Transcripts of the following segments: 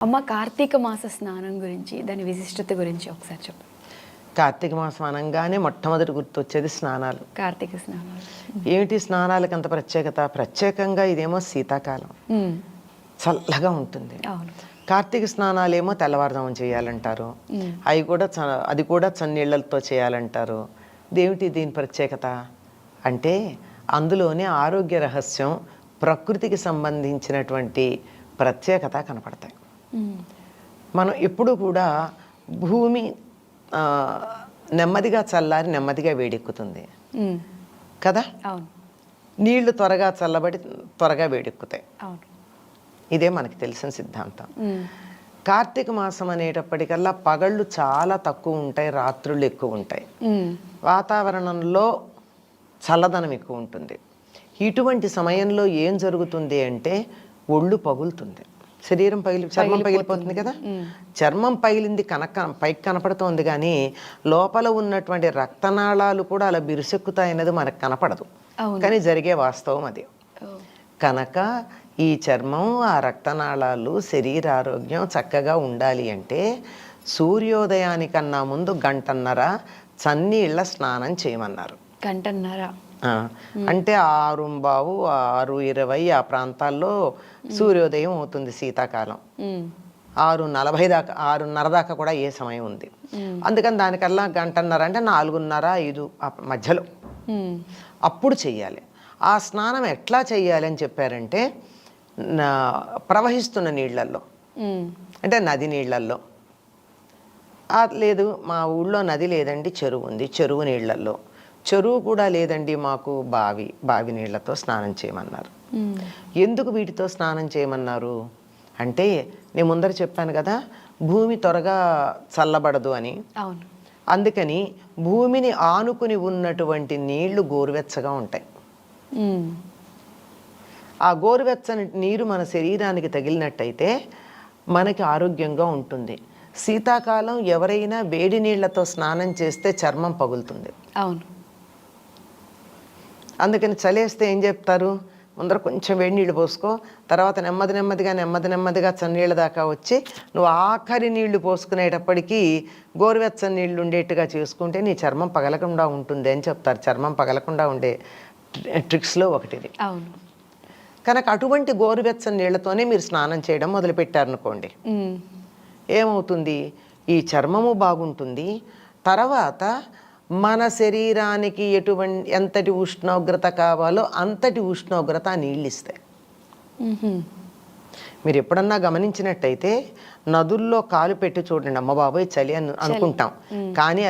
అమ్మ కార్తీక మాస స్నానం గురించి దాని విశిష్టత గురించి ఒకసారి చెప్పు. కార్తీక మాసం అనగానే మొట్టమొదటి గుర్తొచ్చేది స్నానాలు. కార్తీక స్నానాలు ఏమిటి స్నానాలకు అంత ప్రత్యేకత? ప్రత్యేకంగా ఇదేమో శీతాకాలం, చల్లగా ఉంటుంది. అవును. కార్తీక స్నానాలేమో తెల్లవారుజామున చేయాలంటారు. అది కూడా చన్నీళ్లతో చేయాలంటారు. ఇదేమిటి దీని ప్రత్యేకత అంటే అందులోనే ఆరోగ్య రహస్యం, ప్రకృతికి సంబంధించినటువంటి ప్రత్యేకత కనపడతాయి. మనం ఎప్పుడు కూడా భూమి నెమ్మదిగా చల్లారి నెమ్మదిగా వేడెక్కుతుంది కదా. అవును. నీళ్లు త్వరగా చల్లబడి త్వరగా వేడెక్కుతాయి. అవును. ఇదే మనకి తెలిసిన సిద్ధాంతం. కార్తీక మాసం అనేటప్పటికల్లా పగళ్ళు చాలా తక్కువ ఉంటాయి, రాత్రులు ఎక్కువ ఉంటాయి. వాతావరణంలో చల్లదనం ఎక్కువ ఉంటుంది. ఇటువంటి సమయంలో ఏం జరుగుతుంది అంటే ఒళ్ళు పగులుతుంది, శరీరం చర్మం పగిలిపోతుంది కదా. చర్మం పగిలింది పైకి కనపడుతోంది, కానీ లోపల ఉన్నటువంటి రక్తనాళాలు కూడా అలా బిరుసెక్కుతాయనేది మనకు కనపడదు, కానీ జరిగే వాస్తవం అది. కనుక ఈ చర్మం, ఆ రక్తనాళాలు, శరీరారోగ్యం చక్కగా ఉండాలి అంటే సూర్యోదయానికన్నా ముందు గంటన్నర చన్నీళ్ళ స్నానం చేయమన్నారు. గంటన్నర అంటే 6:15, 6:20 ఆ ప్రాంతాల్లో సూర్యోదయం అవుతుంది శీతాకాలం. 6:40 దాకా, 6:30 దాకా కూడా ఏ సమయం ఉంది. అందుకని దానికల్లా గంటన్నర అంటే 4:30, 5 మధ్యలో అప్పుడు చెయ్యాలి. ఆ స్నానం ఎట్లా చెయ్యాలి అని చెప్పారంటే ప్రవహిస్తున్న నీళ్లల్లో, అంటే నది నీళ్లల్లో. లేదు మా ఊళ్ళో నది లేదండి, చెరువు ఉంది, చెరువు నీళ్లల్లో. చెరువు కూడా లేదండి మాకు, బావి నీళ్లతో స్నానం చేయమన్నారు. ఎందుకు వీటితో స్నానం చేయమన్నారు అంటే నేను ముందర చెప్పాను కదా, భూమి త్వరగా చల్లబడదు అని. అవును. అందుకని భూమిని ఆనుకుని ఉన్నటువంటి నీళ్లు గోరువెచ్చగా ఉంటాయి. ఆ గోరువెచ్చని నీరు మన శరీరానికి తగిలినట్టయితే మనకి ఆరోగ్యంగా ఉంటుంది. శీతాకాలం ఎవరైనా వేడి నీళ్లతో స్నానం చేస్తే చర్మం పగులుతుంది. అవును. అందుకని చలేస్తే ఏం చెప్తారు, ముందర కొంచెం వేడి నీళ్ళు పోసుకో, తర్వాత నెమ్మదిగా చన్నీళ్ళ దాకా వచ్చి నువ్వు ఆఖరి నీళ్లు పోసుకునేటప్పటికీ గోరువెచ్చని నీళ్ళు ఉండేట్టుగా చేసుకుంటే నీ చర్మం పగలకుండా ఉంటుంది అని చెప్తారు. చర్మం పగలకుండా ఉండే ట్రిక్స్లో ఒకటిది. అవును. కనుక అటువంటి గోరువెచ్చని నీళ్లతోనే మీరు స్నానం చేయడం మొదలుపెట్టారనుకోండి, ఏమవుతుంది, ఈ చర్మము బాగుంటుంది. తర్వాత మన శరీరానికి ఎంతటి ఉష్ణోగ్రత కావాలో అంతటి ఉష్ణోగ్రత నీళ్ళు ఇస్తాయి. మీరు ఎప్పుడన్నా గమనించినట్టయితే నదుల్లో కాలు పెట్టి చూడండి, అమ్మ బాబోయ్ చలి అని అనుకుంటాం, కానీ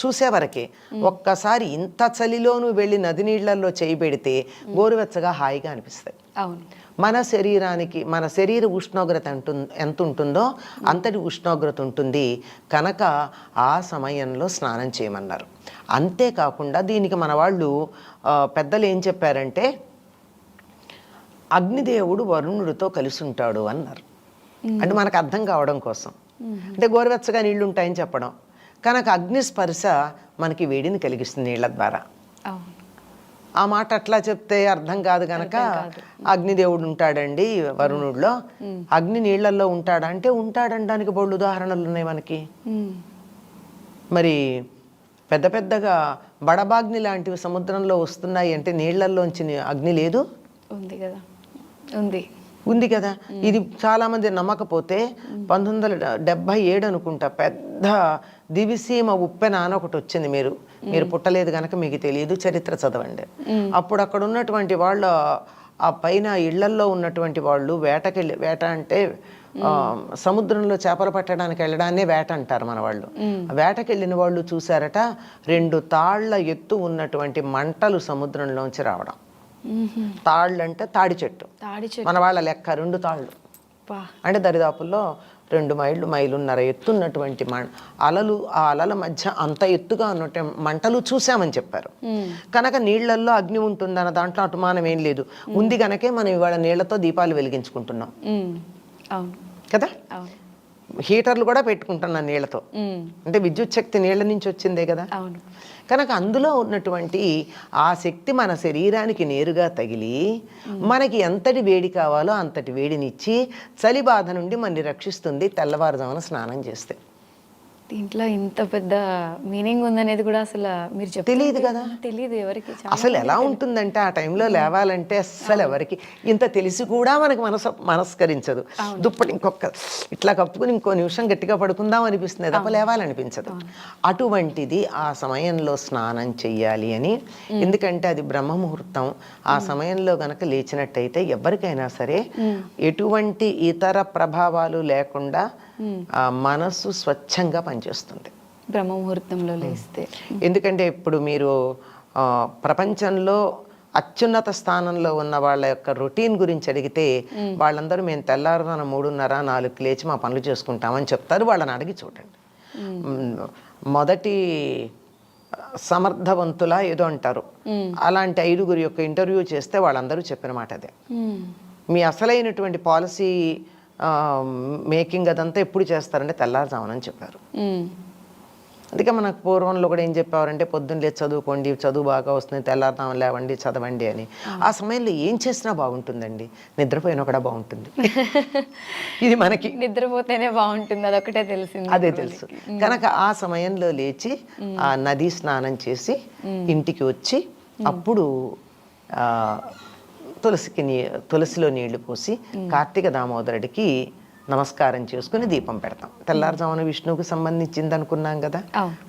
చూసే వరకే. ఒక్కసారి ఇంత చలిలోనూ వెళ్ళి నది నీళ్లలో చేయి పెడితే గోరువెచ్చగా హాయిగా అనిపిస్తాయి. అవును. మన శరీరానికి, మన శరీర ఉష్ణోగ్రత ఎంత ఉంటుందో అంతటి ఉష్ణోగ్రత ఉంటుంది. కనుక ఆ సమయంలో స్నానం చేయమన్నారు. అంతేకాకుండా దీనికి మన వాళ్ళు పెద్దలు ఏం చెప్పారంటే అగ్నిదేవుడు వరుణుడితో కలిసి ఉంటాడు అన్నారు. అంటే మనకు అర్థం కావడం కోసం, అంటే గోరువెచ్చగా నీళ్లు ఉంటాయని చెప్పడం. కనుక అగ్ని స్పర్శ మనకి వేడిని కలిగిస్తుంది నీళ్ల ద్వారా. ఆ మాట అట్లా చెప్తే అర్థం కాదు గనక అగ్నిదేవుడు ఉంటాడండి వరుణుడిలో, అగ్ని నీళ్లలో ఉంటాడా అంటే ఉంటాడనడానికి బోళ్ళు ఉదాహరణలు ఉన్నాయి మనకి. మరి పెద్దగా బడబాగ్ని లాంటివి సముద్రంలో వస్తున్నాయి అంటే నీళ్లల్లోంచి అగ్ని లేదు, ఉంది కదా. ఇది చాలా మంది నమ్మకపోతే 1977 అనుకుంటా పెద్ద దివిసీమ ఉప్పెన అని ఒకటి వచ్చింది. మీరు పుట్టలేదు కనుక మీకు తెలియదు, చరిత్ర చదవండి. అప్పుడు అక్కడ ఉన్నటువంటి వాళ్ళు, ఆ పైన ఇళ్లల్లో ఉన్నటువంటి వాళ్ళు వేట అంటే సముద్రంలో చేపలు పట్టడానికి వెళ్ళడాన్నే వేట అంటారు మన వాళ్ళు. వేటకెళ్ళిన వాళ్ళు చూశారట 2 తాళ్ల ఎత్తు ఉన్నటువంటి మంటలు సముద్రంలోంచి రావడం. తాళ్ళు అంటే తాడి చెట్టు, మన వాళ్ళ లెక్క 2 తాళ్ళు అంటే దరిదాపుల్లో 2 మైలున్నర ఎత్తున్నటువంటి అలలు, ఆ అలల మధ్య అంత ఎత్తుగా ఉన్నట్టు మంటలు చూసామని చెప్పారు. కనుక నీళ్లల్లో అగ్ని ఉంటుందన్న దాంట్లో అనుమానం ఏం లేదు. ఉంది కనుకే మనం ఇవాళ నీళ్లతో దీపాలు వెలిగించుకుంటున్నాం కదా. హీటర్లు కూడా పెట్టుకుంటున్నాను నీళ్ళతో. అంటే విద్యుత్ శక్తి నీళ్ళ నుంచి వచ్చిందే కదా. అవును. కనుక అందులో ఉన్నటువంటి ఆ శక్తి మన శరీరానికి నేరుగా తగిలి మనకి ఎంతటి వేడి కావాలో అంతటి వేడినిచ్చి చలి బాధ నుండి మనని రక్షిస్తుంది తెల్లవారుజామున స్నానం చేస్తే. దీంట్లో ఇంత పెద్ద మీనింగ్ ఉందనేది కూడా అసలు మీరు తెలియదు కదా. తెలియదు ఎవరికి. అసలు ఎలా ఉంటుందంటే ఆ టైంలో లేవాలంటే అస్సలు ఎవరికి ఇంత తెలిసి కూడా మనకి మనస్కరించదు. దుప్పటి ఇంకొక ఇట్లా కప్పుకుని ఇంకో నిమిషం గట్టిగా పడుకుందాం అనిపిస్తుంది తప్ప లేవాలనిపించదు. అటువంటిది ఆ సమయంలో స్నానం చెయ్యాలి అని. ఎందుకంటే అది బ్రహ్మముహూర్తం. ఆ సమయంలో గనక లేచినట్టయితే ఎవరికైనా సరే ఎటువంటి ఇతర ప్రభావాలు లేకుండా మనసు స్వచ్ఛంగా పనిచేస్తుంది బ్రహ్మముహూర్తంలో లేస్తే. ఎందుకంటే ఇప్పుడు మీరు ప్రపంచంలో అత్యున్నత స్థానంలో ఉన్న వాళ్ళ యొక్క రొటీన్ గురించి అడిగితే వాళ్ళందరూ మేము తెల్లారున 3:30, 4కి లేచి మా పనులు చేసుకుంటామని చెప్తారు. వాళ్ళని అడిగి చూడండి. మొదటి సమర్థవంతుల ఏదో అంటారు, అలాంటి 5గురి యొక్క ఇంటర్వ్యూ చేస్తే వాళ్ళందరూ చెప్పిన మాట అదే. మీ అసలైనటువంటి పాలసీ మేకింగ్ అదంతా ఎప్పుడు చేస్తారంటే తెల్లారుజామునని చెప్పారు. అందుకే మనకు పూర్వంలో కూడా ఏం చెప్పేవారంటే పొద్దున్న లేచి చదువుకోండి, చదువు బాగా వస్తుంది, తెల్లారుజామున లేవండి, చదవండి అని. ఆ సమయంలో ఏం చేసినా బాగుంటుందండి, నిద్రపోయినా కూడా బాగుంటుంది. ఇది మనకి నిద్రపోతేనే బాగుంటుంది, అదొకటే తెలిసింది. అదే తెలుసు కనుక ఆ సమయంలో లేచి ఆ నదీ స్నానం చేసి ఇంటికి వచ్చి అప్పుడు తులసిలో నీళ్లు పోసి కార్తీక దామోదరుడికి నమస్కారం చేసుకుని దీపం పెడతాం. తెల్లారుజామున విష్ణువుకు సంబంధించింది అనుకున్నాం కదా.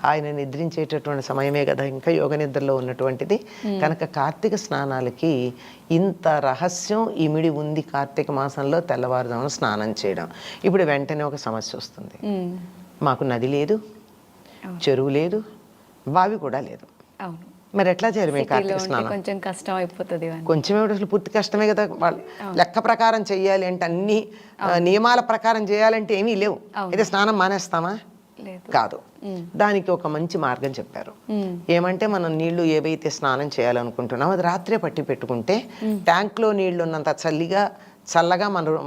ఆయన నిద్రించేటటువంటి సమయమే కదా, ఇంకా యోగ నిద్రలో ఉన్నటువంటిది. కనుక కార్తీక స్నానాలకి ఇంత రహస్యం ఇమిడి ఉంది. కార్తీక మాసంలో తెల్లవారుజామున స్నానం చేయడం. ఇప్పుడు వెంటనే ఒక సమస్య వస్తుంది. మాకు నది లేదు, చెరువు లేదు, బావి కూడా లేదు. మరి ఎట్లా చేయాలి మేము కార్తీక స్నానం? కొంచెం కష్టం అయిపోతుంది. కొంచెం అసలు పూర్తి కష్టమే కదా. వాళ్ళు లెక్క ప్రకారం చెయ్యాలి అంటే, అన్ని నియమాల ప్రకారం చేయాలంటే ఏమీ లేవు. అయితే స్నానం మానేస్తామా? కాదు. దానికి ఒక మంచి మార్గం చెప్పారు. ఏమంటే మనం నీళ్లు ఏవైతే స్నానం చేయాలనుకుంటున్నామో అది రాత్రే పట్టి పెట్టుకుంటే ట్యాంక్లో నీళ్లు ఉన్నంత చల్లగా మన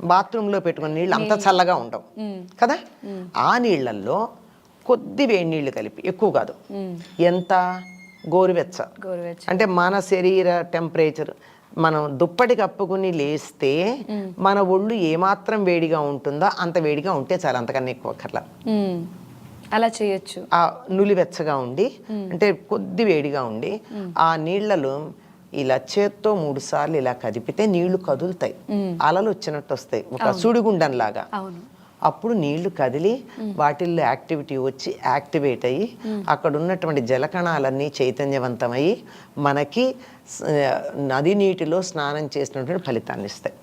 బాత్రూంలో పెట్టుకున్న నీళ్ళు అంత చల్లగా ఉండవు కదా. ఆ నీళ్లలో కొద్ది వేడి నీళ్లు కలిపి, ఎక్కువ కాదు, ఎంత గోరువెచ్చ, అంటే మన శరీర టెంపరేచర్, మనం దుప్పటి కప్పుకుని లేస్తే మన ఒళ్ళు ఏమాత్రం వేడిగా ఉంటుందో అంత వేడిగా ఉంటే చాలా, అంతకన్నా ఎక్కువ అక్కర్లా. అలా చేయొచ్చు. ఆ నులివెచ్చగా ఉండి, అంటే కొద్ది వేడిగా ఉండి ఆ నీళ్లలో ఇలా చేత్తో 3 సార్లు ఇలా కదిపితే నీళ్లు కదులుతాయి, అలలు వచ్చినట్టు వస్తాయి, ఒక సుడిగుండంలాగా. అప్పుడు నీళ్లు కదిలి వాటిల్లో యాక్టివిటీ వచ్చి యాక్టివేట్ అయ్యి అక్కడ ఉన్నటువంటి జలకణాలన్నీ చైతన్యవంతమయ్యి మనకి నది నీటిలో స్నానం చేసినటువంటి ఫలితాన్ని ఇస్తాయి.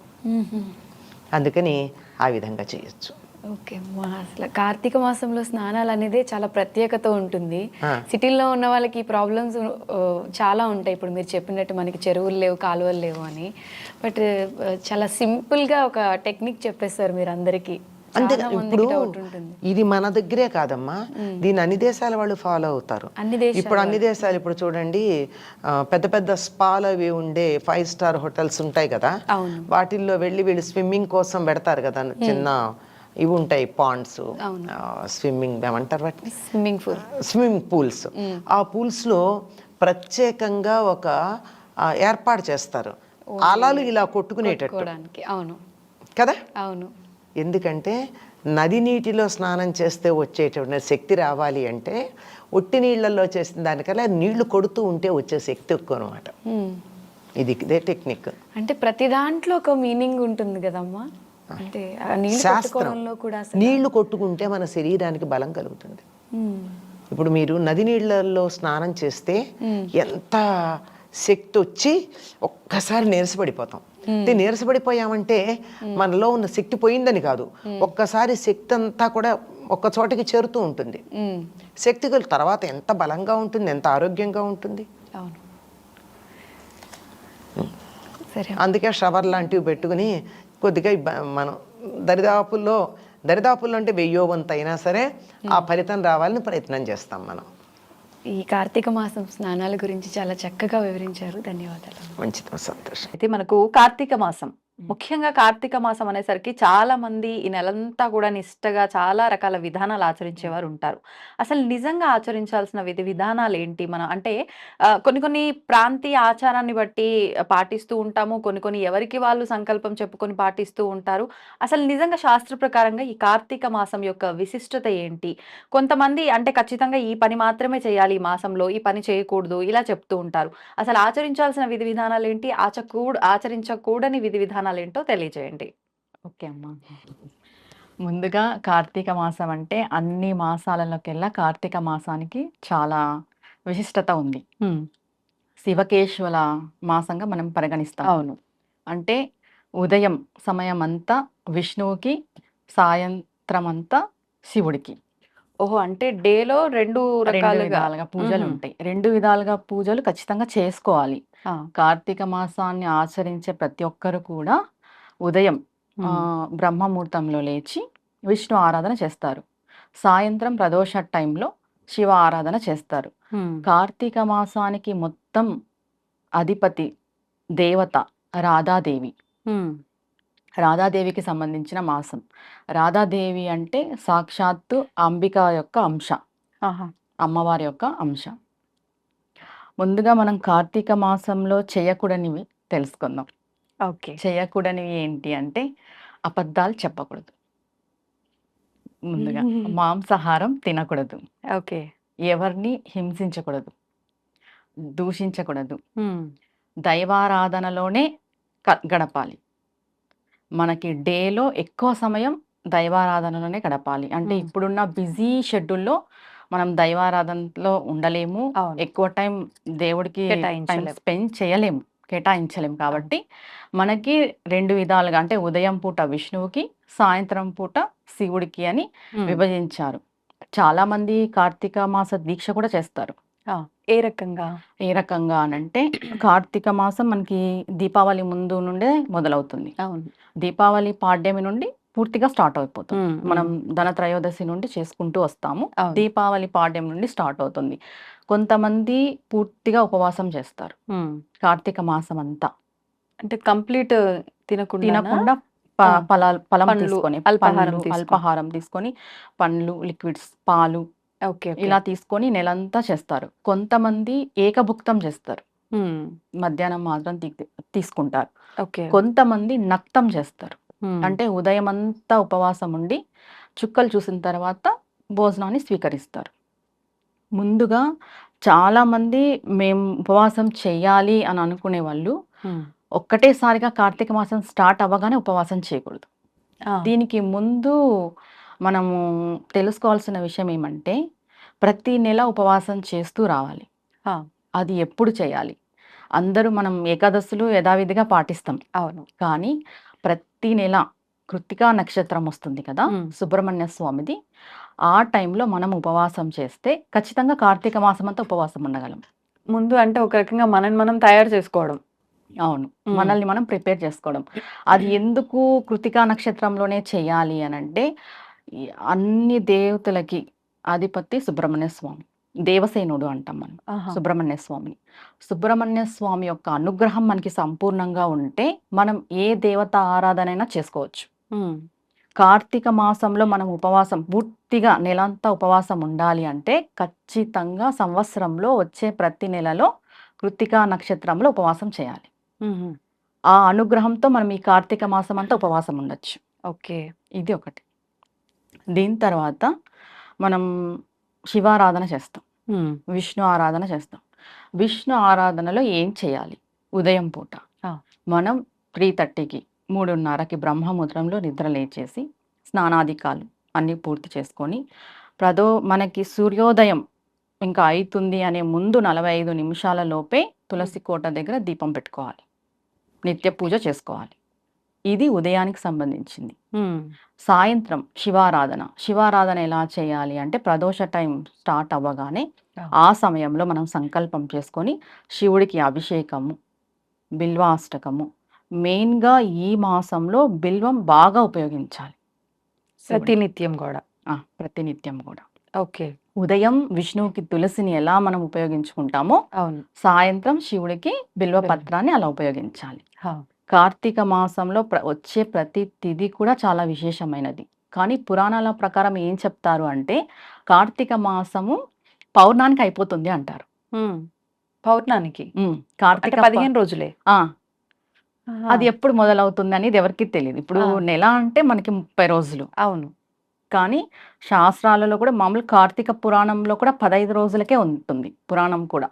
అందుకని ఆ విధంగా చేయొచ్చు. ఓకే. అసలు కార్తీక మాసంలో స్నానాలు అనేది చాలా ప్రత్యేకత ఉంటుంది. సిటీల్లో ఉన్న వాళ్ళకి ప్రాబ్లమ్స్ చాలా ఉంటాయి. ఇప్పుడు మీరు చెప్పినట్టు మనకి చెరువులు లేవు, కాలువలు లేవు అని. బట్ చాలా సింపుల్గా ఒక టెక్నిక్ చెప్పేస్తారు మీరు అందరికీ. అంతే. ఇప్పుడు ఇది మన దగ్గరే కాదమ్మా, దీన్ని అన్ని దేశాల వాళ్ళు ఫాలో అవుతారు. ఇప్పుడు అన్ని దేశాలు, ఇప్పుడు చూడండి, పెద్ద పెద్ద స్పాలు అవి ఉండే 5 స్టార్ హోటల్స్ ఉంటాయి కదా, వాటిల్లో వెళ్ళి వీళ్ళు స్విమ్మింగ్ కోసం పెడతారు కదా, చిన్న ఇవి ఉంటాయి పాండ్స్, స్విమ్మింగ్ ఏమంటారు వాటిని, స్విమ్మింగ్ పూల్స్. ఆ పూల్స్ లో ప్రత్యేకంగా ఒక ఏర్పాటు చేస్తారు, అలలు ఇలా కొట్టుకునేటట్టు కదా. అవును. ఎందుకంటే నది నీటిలో స్నానం చేస్తే వచ్చేటువంటి శక్తి రావాలి అంటే ఒట్టి నీళ్ళల్లో చేసిన దానికల్లా నీళ్లు కొడుతూ ఉంటే వచ్చే శక్తి ఎక్కువ అనమాట. ఇదే టెక్నిక్. అంటే ప్రతి దాంట్లో ఒక మీనింగ్ ఉంటుంది కదమ్మా. అంటే శాస్త్రంలో కూడా నీళ్లు కొట్టుకుంటే మన శరీరానికి బలం కలుగుతుంది. ఇప్పుడు మీరు నది నీళ్ళల్లో స్నానం చేస్తే ఎంత శక్తి వచ్చి ఒక్కసారి నీరసపడిపోతాం. నీరసపడిపోయామంటే మనలో ఉన్న శక్తి పోయిందని కాదు, ఒక్కసారి శక్తి అంతా కూడా ఒక్క చోటకి చేరుతూ ఉంటుంది. శక్తి తర్వాత ఎంత బలంగా ఉంటుంది, ఎంత ఆరోగ్యంగా ఉంటుంది. అందుకే షవర్ లాంటివి పెట్టుకుని కొద్దిగా మనం దరిదాపుల్లో అంటే 1000 వంతు అయినా సరే ఆ ఫలితం రావాలని ప్రయత్నం చేస్తాం మనం. ఈ కార్తీక మాసం స్నానాల గురించి చాలా చక్కగా వివరించారు. ధన్యవాదాలు. మంచిది, సంతోషం. అయితే మనకు కార్తీక మాసం ముఖ్యంగా కార్తీక మాసం అనేసరికి చాలా మంది ఈ నెలంతా కూడా నిష్టగా చాలా రకాల విధానాలు ఆచరించేవారు ఉంటారు. అసలు నిజంగా ఆచరించాల్సిన విధి విధానాలు ఏంటి? మనం అంటే కొన్ని కొన్ని ప్రాంతీయ ఆచారాన్ని బట్టి పాటిస్తూ ఉంటాము. కొన్ని కొన్ని ఎవరికి వాళ్ళు సంకల్పం చెప్పుకొని పాటిస్తూ ఉంటారు. అసలు నిజంగా శాస్త్ర ప్రకారంగా ఈ కార్తీక మాసం యొక్క విశిష్టత ఏంటి? కొంతమంది అంటే ఖచ్చితంగా ఈ పని మాత్రమే చేయాలి ఈ మాసంలో, ఈ పని చేయకూడదు ఇలా చెప్తూ ఉంటారు. అసలు ఆచరించాల్సిన విధి విధానాలేంటి? ఆచరించకూడని విధి విధానాలేంటో తెలియజేయండి. ఓకే అమ్మా. ముందుగా కార్తీక మాసం అంటే అన్ని మాసాలలోకెల్లా కార్తీక మాసానికి చాలా విశిష్టత ఉంది. శివకేశవుల మాసంగా మనం పరిగణిస్తాం. అవును. అంటే ఉదయం సమయం అంతా విష్ణువుకి, సాయంత్రం అంతా శివుడికి. ఓహో! అంటే డేలో 2 రెండు రకాలుగా. విధాలుగా పూజలు హుహు. ఉంటాయి. 2 విధాలుగా పూజలు ఖచ్చితంగా చేసుకోవాలి. ఆ! కార్తీక మాసాన్ని ఆచరించే ప్రతి ఒక్కరు కూడా ఉదయం బ్రహ్మముహూర్తంలో లేచి విష్ణు ఆరాధన చేస్తారు. సాయంత్రం ప్రదోష టైంలో శివ ఆరాధన చేస్తారు. కార్తీక మాసానికి మొత్తం అధిపతి దేవత రాధాదేవి. రాధాదేవికి సంబంధించిన మాసం. రాధాదేవి అంటే సాక్షాత్తు అంబిక యొక్క అంశ, ఆహా! అమ్మవారి యొక్క అంశ. ముందుగా మనం కార్తీక మాసంలో చేయకూడనివి తెలుసుకుందాం. ఓకే. చేయకూడనివి ఏంటి అంటే అబద్ధాలు చెప్పకూడదు. ముందుగా మాంసాహారం తినకూడదు. ఓకే. ఎవరిని హింసించకూడదు, దూషించకూడదు. దైవారాధనలోనే గడపాలి. మనకి డేలో ఎక్కువ సమయం దైవారాధనలోనే గడపాలి. అంటే ఇప్పుడున్న బిజీ షెడ్యూల్లో మనం దైవారాధనలో ఉండలేము. అవును. ఎక్కువ టైం దేవుడికి టైం స్పెండ్ చేయలేము, కేటాయించలేము. కాబట్టి మనకి 2 విధాలుగా అంటే ఉదయం పూట విష్ణువుకి, సాయంత్రం పూట శివుడికి అని విభజించారు. చాలా మంది కార్తీక మాస దీక్ష కూడా చేస్తారు. ఏ రకంగా? ఏ రకంగా అనంటే కార్తీక మాసం మనకి దీపావళి ముందు నుండే మొదలవుతుంది. అవును. దీపావళి పాడ్యమి నుండి పూర్తిగా స్టార్ట్ అయిపోతుంది. మనం ధనత్రయోదశి నుండి చేసుకుంటూ వస్తాము. అవును. దీపావళి పాడ్యం నుండి స్టార్ట్ అవుతుంది. కొంతమంది పూర్తిగా ఉపవాసం చేస్తారు కార్తీక మాసం అంతా. అంటే కంప్లీట్ తినకుండా ఫలం తీసుకొని, అల్పాహారం తీసుకొని, పండ్లు, లిక్విడ్స్, పాలు ఓకే. ఇలా తీసుకొని నెలంతా చేస్తారు. కొంతమంది ఏకభుక్తం చేస్తారు, మధ్యాహ్నం మాత్రం తీసుకుంటారు. ఓకే. కొంతమంది నక్తం చేస్తారు, అంటే ఉదయం అంతా ఉపవాసం ఉండి చుక్కలు చూసిన తర్వాత భోజనాన్ని స్వీకరిస్తారు. ముందుగా చాలా మంది మేము ఉపవాసం చెయ్యాలి అని అనుకునే వాళ్ళు ఒక్కటేసారిగా కార్తీక మాసం స్టార్ట్ అవ్వగానే ఉపవాసం చేయకూడదు. దీనికి ముందు మనము తెలుసుకోవాల్సిన విషయం ఏమంటే ప్రతి నెల ఉపవాసం చేస్తూ రావాలి. అది ఎప్పుడు చేయాలి? అందరూ మనం ఏకాదశులు యథావిధిగా పాటిస్తాం. అవును. కానీ ప్రతి నెల కృత్తికా నక్షత్రం వస్తుంది కదా, సుబ్రహ్మణ్య స్వామిది. ఆ టైంలో మనం ఉపవాసం చేస్తే ఖచ్చితంగా కార్తీక మాసం అంతా ఉపవాసం ఉండగలం. ముందు అంటే ఒక రకంగా మనల్ని మనం తయారు చేసుకోవడం. అవును, మనల్ని మనం ప్రిపేర్ చేసుకోవడం. అది ఎందుకు కృత్తికా నక్షత్రంలోనే చేయాలి అని అంటే అన్ని దేవతలకి అధిపతి సుబ్రహ్మణ్య స్వామి, దేవసేనుడు అంటాం మనం సుబ్రహ్మణ్య స్వామిని. సుబ్రహ్మణ్య స్వామి యొక్క అనుగ్రహం మనకి సంపూర్ణంగా ఉంటే మనం ఏ దేవత ఆరాధన అయినా చేసుకోవచ్చు. కార్తీక మాసంలో మనం ఉపవాసం పూర్తిగా నెలంతా ఉపవాసం ఉండాలి అంటే ఖచ్చితంగా సంవత్సరంలో వచ్చే ప్రతి నెలలో కృత్తికా నక్షత్రంలో ఉపవాసం చేయాలి. ఆ అనుగ్రహంతో మనం ఈ కార్తీక మాసం అంతా ఉపవాసం ఉండొచ్చు. ఓకే. ఇది ఒకటి. దీని తర్వాత మనం శివారాధన చేస్తాం, విష్ణు ఆరాధన చేస్తాం. విష్ణు ఆరాధనలో ఏం చేయాలి? ఉదయం పూట మనం 3:30కి 3:30కి బ్రహ్మముహూర్తంలో నిద్ర లేచేసి స్నానాధికాలు అన్నీ పూర్తి చేసుకొని మనకి సూర్యోదయం ఇంకా అవుతుంది అనే ముందు 45 నిమిషాల లోపే తులసి కోట దగ్గర దీపం పెట్టుకోవాలి, నిత్య పూజ చేసుకోవాలి. ఇది ఉదయానికి సంబంధించింది. సాయంత్రం శివారాధన ఎలా చేయాలి అంటే ప్రదోష టైం స్టార్ట్ అవ్వగానే ఆ సమయంలో మనం సంకల్పం చేసుకొని శివుడికి అభిషేకము, బిల్వాష్టకము, మెయిన్గా ఈ మాసంలో బిల్వం బాగా ఉపయోగించాలి ప్రతినిత్యం కూడా. ప్రతినిత్యం కూడా. ఓకే. ఉదయం విష్ణువుకి తులసిని ఎలా మనం ఉపయోగించుకుంటామో అవును, సాయంత్రం శివుడికి బిల్వ పత్రాన్ని అలా ఉపయోగించాలి. కార్తీక మాసంలో వచ్చే ప్రతి తిథి కూడా చాలా విశేషమైనది. కానీ పురాణాల ప్రకారం ఏం చెప్తారు అంటే, కార్తీక మాసము పౌర్ణానికి అయిపోతుంది అంటారు. పౌర్ణానికి అంటే కార్తీక 15 రోజులే. ఆ! ఆహా. అది ఎప్పుడు మొదలవుతుంది అనేది ఎవరికీ తెలీదు. ఇప్పుడు నెల అంటే మనకి 30 రోజులు. అవును. కానీ శాస్త్రాలలో కూడా మామూలు కార్తీక పురాణంలో కూడా 15 రోజులకే ఉంటుంది పురాణం కూడా.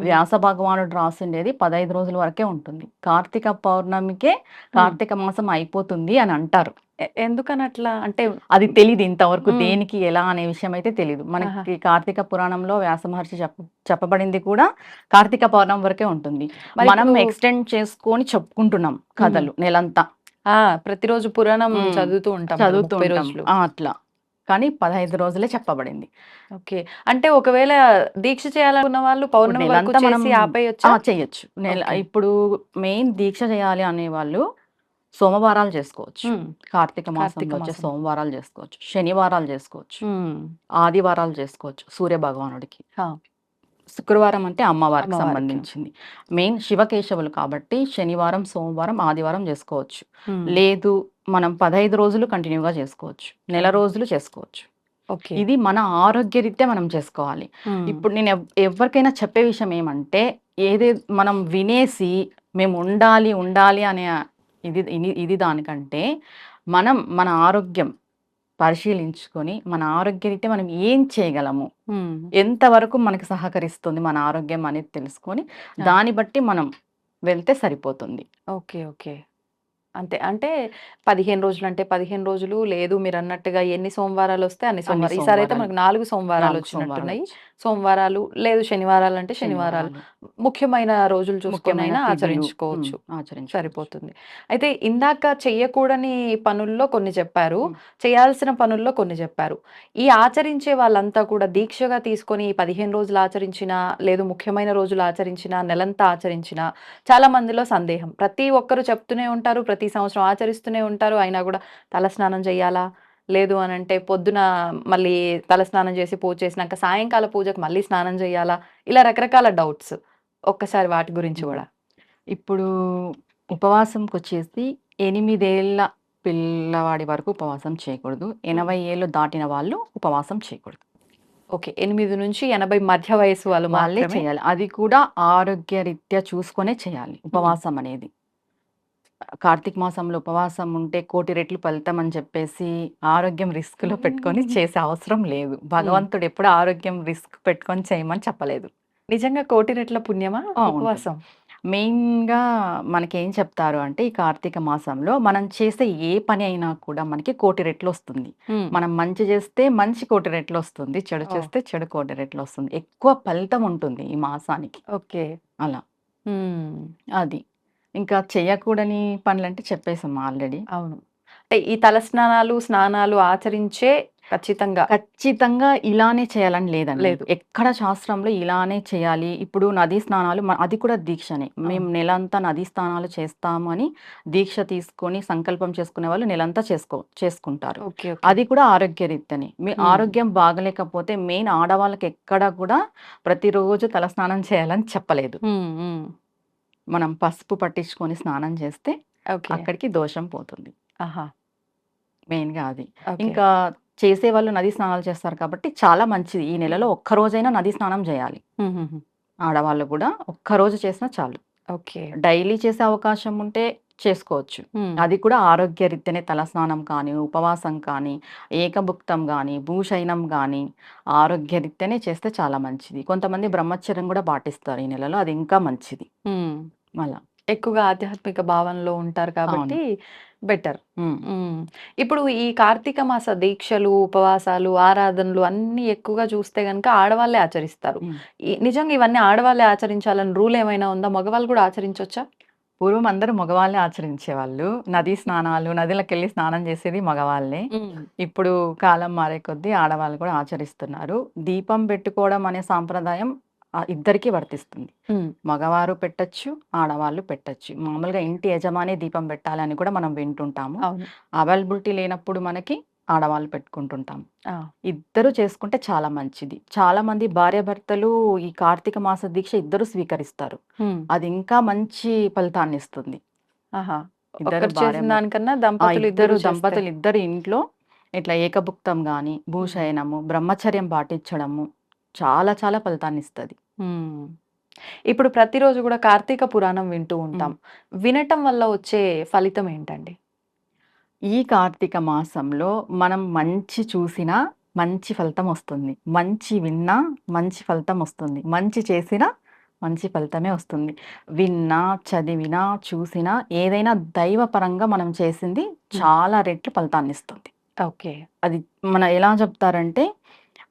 వ్యాస భగవానుడు రాసిండేది 15 రోజుల వరకే ఉంటుంది. కార్తీక పౌర్ణమికే కార్తీక మాసం అయిపోతుంది అని అంటారు. ఎందుకని అట్లా అంటే అది తెలీదు ఇంతవరకు దేనికి ఎలా అనే విషయం అయితే తెలీదు. మనకి కార్తీక పురాణంలో వ్యాస మహర్షి చెప్పబడింది కూడా కార్తీక పౌర్ణమి వరకే ఉంటుంది. మరి మనం ఇప్పుడు- ఎక్స్టెండ్ చేసుకొని చెప్పుకుంటున్నాం కథలు నెలంతా ప్రతిరోజు పురాణం చదువుతూ ఉంటాం కదా, 30 ఉంటాం. రోజులు. అట్లా కానీ 15 రోజులే చెప్పబడింది. ఓకే. అంటే ఒకవేళ దీక్ష చేయాలనుకున్న వాళ్ళు పౌర్ణమి వరకు నెలంతా మనం చేసి ఆపేయొచ్చా? చేయొచ్చు. ఓకే. ఇప్పుడు మెయిన్ దీక్ష చేయాలి అనే వాళ్ళు సోమవారాలు చేసుకోవచ్చు. కార్తీక మాసంలో వచ్చే మాసం. సోమవారాలు చేసుకోవచ్చు, శనివారాలు చేసుకోవచ్చు, ఉమ్. ఆదివారాలు చేసుకోవచ్చు సూర్య భగవానుడికి. హా. శుక్రవారం అంటే అమ్మవారికి అమ్మవారికి. సంబంధించింది. మెయిన్ శివకేశవులు కాబట్టి శనివారం, సోమవారం, ఆదివారం చేసుకోవచ్చు. ఉమ్. లేదు మనం 15 రోజులు కంటిన్యూగా చేసుకోవచ్చు, నెల రోజులు చేసుకోవచ్చు. ఓకే. ఇది మన ఆరోగ్యరీత్యా మనం చేసుకోవాలి. ఉమ్. ఇప్పుడు నేను ఎవరికైనా చెప్పే విషయం ఏమంటే, మనం వినేసి మేము ఉండాలి ఉండాలి అనే ఇది దానికంటే మన ఆరోగ్యం పరిశీలించుకొని మన ఆరోగ్యరీత్యా మనం ఏం చేయగలము, ఉమ్. ఎంతవరకు మనకి సహకరిస్తుంది మన ఆరోగ్యం అనేది తెలుసుకొని దాన్ని బట్టి మనం వెళ్తే సరిపోతుంది. ఓకే. ఓకే. అంతే. అంటే 15 రోజులు అంటే 15 రోజులు లేదు, మీరు అన్నట్టుగా ఎన్ని సోమవారాలు వస్తే అన్ని సోమవారాలు. ఈసారి అయితే మనకు 4 సోమవారాలు 4 వచ్చినట్టున్నాయి. సోమవారాలు. సోమవారాలు లేదు, శనివారాలు అంటే శనివారాలు. ముఖ్యమైన రోజులు చూసుకొనైనా ముఖ్యమైన ఆచరించుకోవచ్చు. ఆచరించుకోవచ్చు. సరిపోతుంది. అయితే ఇందాక చెయ్యకూడని పనుల్లో కొన్ని చెప్పారు, ఉమ్. చేయాల్సిన పనుల్లో కొన్ని చెప్పారు. ఈ ఆచరించే వాళ్ళంతా కూడా దీక్షగా తీసుకొని ఈ 15 రోజులు ఆచరించినా, లేదు ముఖ్యమైన రోజులు ఆచరించినా, నెలంతా ఆచరించినా చాలా మందిలో సందేహం. ప్రతి ఒక్కరు చెప్తూనే ఉంటారు, ప్రతి సంవత్సరం ఆచరిస్తూనే ఉంటారు. అయినా కూడా తలస్నానం చేయాలా, లేదు అని అంటే పొద్దున మళ్ళీ తలస్నానం చేసి పూజ చేసినాక సాయంకాల పూజకు మళ్ళీ స్నానం చేయాలా, ఇలా రకరకాల డౌట్స్. ఒక్కసారి వాటి గురించి కూడా. ఇప్పుడు ఉపవాసంకి వచ్చేసి 8 ఏళ్ళ పిల్లవాడి వరకు ఉపవాసం చేయకూడదు. 80 ఏళ్ళు దాటిన వాళ్ళు ఉపవాసం చేయకూడదు. ఓకే. 8 నుంచి 80 మధ్య వయసు వాళ్ళు వాళ్ళే మాత్రమే. చేయాలి. అది కూడా ఆరోగ్యరీత్యా చూసుకొనే చేయాలి ఉపవాసం అనేది. కార్తీక మాసంలో ఉపవాసం ఉంటే 1,00,00,000 రెట్లు ఫలితం అని చెప్పేసి ఆరోగ్యం రిస్క్లో పెట్టుకొని చేసే అవసరం లేదు. భగవంతుడు ఎప్పుడు ఆరోగ్యం రిస్క్ పెట్టుకొని చేయమని చెప్పలేదు. నిజంగా 1,00,00,000 రెట్ల పుణ్యమా ఉంటుంది. ఉపవాసం? మెయిన్‌గా మనకేం చెప్తారు అంటే, ఈ కార్తీక మాసంలో మనం చేసే ఏ పని అయినా కూడా మనకి 1,00,00,000 రెట్లు వస్తుంది. మనం మంచి చేస్తే మంచి 1,00,00,000 రెట్లు వస్తుంది, చెడు చేస్తే చెడు 1,00,00,000 రెట్లు వస్తుంది. ఎక్కువ ఫలితం ఉంటుంది ఈ మాసానికి. ఓకే. అలా హ్మ్. అది. ఇంకా చేయకూడని పనులంటే చెప్పేసాం ఆల్రెడీ. అవును. అంటే ఈ తలస్నానాలు, స్నానాలు ఆచరించే ఖచ్చితంగా ఇలానే చేయాలని లేదండి. లేదు. ఎక్కడ శాస్త్రంలో ఇలానే చేయాలి. ఇప్పుడు నదీ స్నానాలు అది కూడా దీక్షనే. మేము నెలంతా నదీ స్నానాలు చేస్తాము అని దీక్ష తీసుకొని సంకల్పం చేసుకునే వాళ్ళు నెలంతా చేసుకుంటారు. ఓకే. ఓకే. అది కూడా ఆరోగ్యరీత్యానే. మీ ఆరోగ్యం బాగలేకపోతే మెయిన్ ఆడవాళ్ళకి ఎక్కడ కూడా ప్రతిరోజు తలస్నానం చేయాలని చెప్పలేదు. హ్మ్. హ్మ్. మనం పసుపు పట్టించుకొని స్నానం చేస్తే ఓకే. అక్కడికి దోషం పోతుంది. ఆహా! మెయిన్‌గా అది. ఓకే. ఇంకా చేసేవాళ్ళు నదీ స్నానాలు చేస్తారు కాబట్టి చాలా మంచిది. ఈ నెలలో ఒక్కరోజైనా నదీ స్నానం చేయాలి. హుహుహు. ఆడవాళ్ళు కూడా ఒక్కరోజు చేసినా చాలు. ఓకే. డైలీ చేసే అవకాశం ఉంటే చేసుకోవచ్చు. హ్మ్. అది కూడా ఆరోగ్యరీత్యానే తలస్నానం కానీ, ఉపవాసం కానీ, ఏకభుక్తం కానీ, భూశయనం కానీ ఆరోగ్యరీత్యానే చేస్తే చాలా మంచిది. కొంతమంది బ్రహ్మచర్యం కూడా పాటిస్తారు ఈ నెలలో. అది ఇంకా మంచిది. హ్మ్. అలా. ఎక్కువగా ఆధ్యాత్మిక భావనలో ఉంటారు కాబట్టి బెటర్. హ్మ్. ఇప్పుడు ఈ కార్తీక మాస దీక్షలు, ఉపవాసాలు, ఆరాధనలు అన్నీ ఎక్కువగా చూస్తే గనుక ఆడవాళ్ళే ఆచరిస్తారు. హ్మ్. నిజంగా ఇవన్నీ ఆడవాళ్ళే ఆచరించాలని రూల్ ఏమైనా ఉందా? మగవాళ్ళు కూడా ఆచరించొచ్చా? పూర్వం అందరూ మగవాళ్ళే ఆచరించేవాళ్ళు. నదీ స్నానాలు, నదులకెళ్ళి స్నానం చేసేది మగవాళ్ళే. ఇప్పుడు కాలం మారే కొద్దీ ఆడవాళ్ళు కూడా ఆచరిస్తున్నారు. దీపం పెట్టుకోవడం అనే సాంప్రదాయం ఇద్దరికీ వర్తిస్తుంది. హ్మ్. మగవారు పెట్టొచ్చు, ఆడవాళ్ళు పెట్టొచ్చు. మామూలుగా ఇంటి యజమాని దీపం పెట్టాలని కూడా మనం వింటుంటాము. అవును. అవైలబిలిటీ లేనప్పుడు మనకి ఆడవాళ్ళు పెట్టుకుంటుంటాం. ఆ! ఇద్దరు చేసుకుంటే చాలా మంచిది. చాలా మంది భార్యాభర్తలు ఈ కార్తీక మాస దీక్ష ఇద్దరు స్వీకరిస్తారు. హ్మ్. అది ఇంకా మంచి ఫలితాన్ని ఇస్తుంది. ఆహా! ఇద్దరు ఒక్కరు భార్య చేసిన భర్త. దానికన్నా ఆ దంపతులు ఇద్దరు ఇద్దరు చేస్తే. దంపతులు ఇద్దరు ఇంట్లో ఇట్లా ఏకభుక్తం గాని, భూశయనము, బ్రహ్మచర్యం పాటించడము చాలా చాలా ఫలితాన్నిస్తది. హ్మ్. ఇప్పుడు ప్రతిరోజు గూడా కార్తీక పురాణం వింటూ ఉంటాం. వినటం వల్ల వచ్చే ఫలితం ఏంటండి? ఈ కార్తీక మాసంలో మనం మంచి చూసినా మంచి ఫలితం వస్తుంది. మంచి విన్నా మంచి ఫలితం వస్తుంది. మంచి చేసినా మంచి ఫలితమే వస్తుంది. విన్నా, చదివినా, చూసినా ఏదైనా దైవపరంగా మనం చేసింది చాలా రెట్లు ఫలితాన్నిస్తుంది. ఓకే. అది మన ఎలా చెప్తారంటే,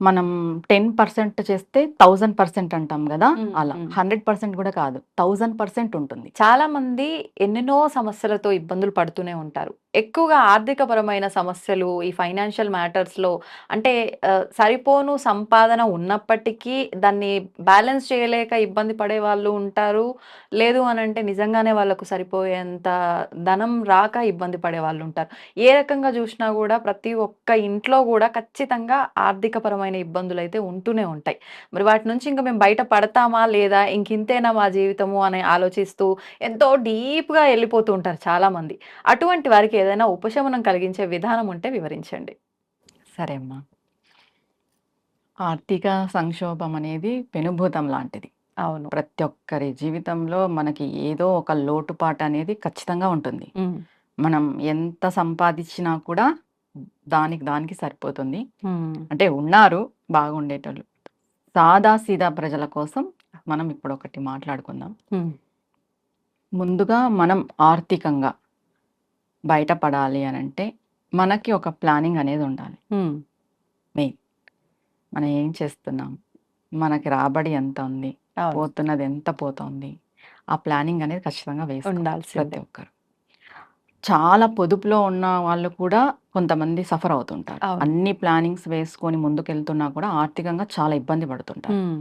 మనం 10% చేస్తే 1000% అంటాం గదా! అలా 100% కూడా కాదు. 1000% ఉంటుంది. చాలా మంది ఎన్నెన్నో సమస్యలతో ఇబ్బందులు పడుతూనే ఉంటారు. ఎక్కువగా ఆర్థికపరమైన సమస్యలు, ఈ ఫైనాన్షియల్ మ్యాటర్స్‌లో అంటే సరిపోను సంపాదన ఉన్నప్పటికీ దాన్ని బ్యాలెన్స్ చేయలేక ఇబ్బంది పడేవాళ్ళు ఉంటారు. లేదు అనంటే నిజంగానే వాళ్ళకు సరిపోయేంత ధనం రాక ఇబ్బంది పడేవాళ్ళుంటారు. ఏ రకంగా జూషినా గూడా ప్రతి ఒక్క ఇంట్లో గూడా ఖచ్చితంగా ఆర్థికపరమైన ఇబ్బందులైతే ఉంటూనే ఉంటాయి. మరి వాటి నుంచి ఇంక మేము బయట పడతామా? లేదా? ఇంకింతేనా మా జీవితము అని ఆలోచిస్తూ ఎంతో డీప్‌గా ఎళ్ళిపోతూ ఉంటారు చాలామంది. అటువంటి వారికి ఏదైనా ఉపశమనం కలిగించే విధానం ఉంటే వివరించండి. సరే అమ్మా. ఆర్థిక సంక్షోభం అనేది పెనుభూతం లాంటిది. అవును. ప్రతి ఒక్కరి జీవితంలో మనకి ఏదో ఒక లోటుపాటు అనేది ఖచ్చితంగా ఉంటుంది. హ్మ్. మనం ఎంత సంపాదించినా కూడా దానికి దానికి సరిపోతుంది. హ్మ్. అంటే ఉన్నారు బాగుండేటోళ్ళు. సాదాసీదా ప్రజల కోసం మనం ఇప్పుడొకటి మాట్లాడుకుందాం. హ్మ్. ముందుగా మనం ఆర్థికంగా బయటపడాలి అనంటే మనకి ఒక ప్లానింగ్ అనేది ఉండాలి. హ్మ్. మెయిన్. మనం ఏం చేస్తున్నాం? మనకి రాబడి ఎంత ఉంది? అవును. పోతున్నది ఎంత పోతోంది? ఆ ప్లానింగ్ అనేది ఖచ్చితంగా వేసుకోవాలి ఉండాల్సిందే. ప్రతి ఒక్కరు. చాలా పొదుపులో ఉన్న వాళ్ళు కూడా కొంతమంది సఫర్ అవుతుంటారు. అవును. అన్ని ప్లానింగ్స్ వేసుకొని ముందుకెళ్తున్నా కూడా ఆర్థికంగా చాలా ఇబ్బంది పడుతుంటారు. హ్మ్.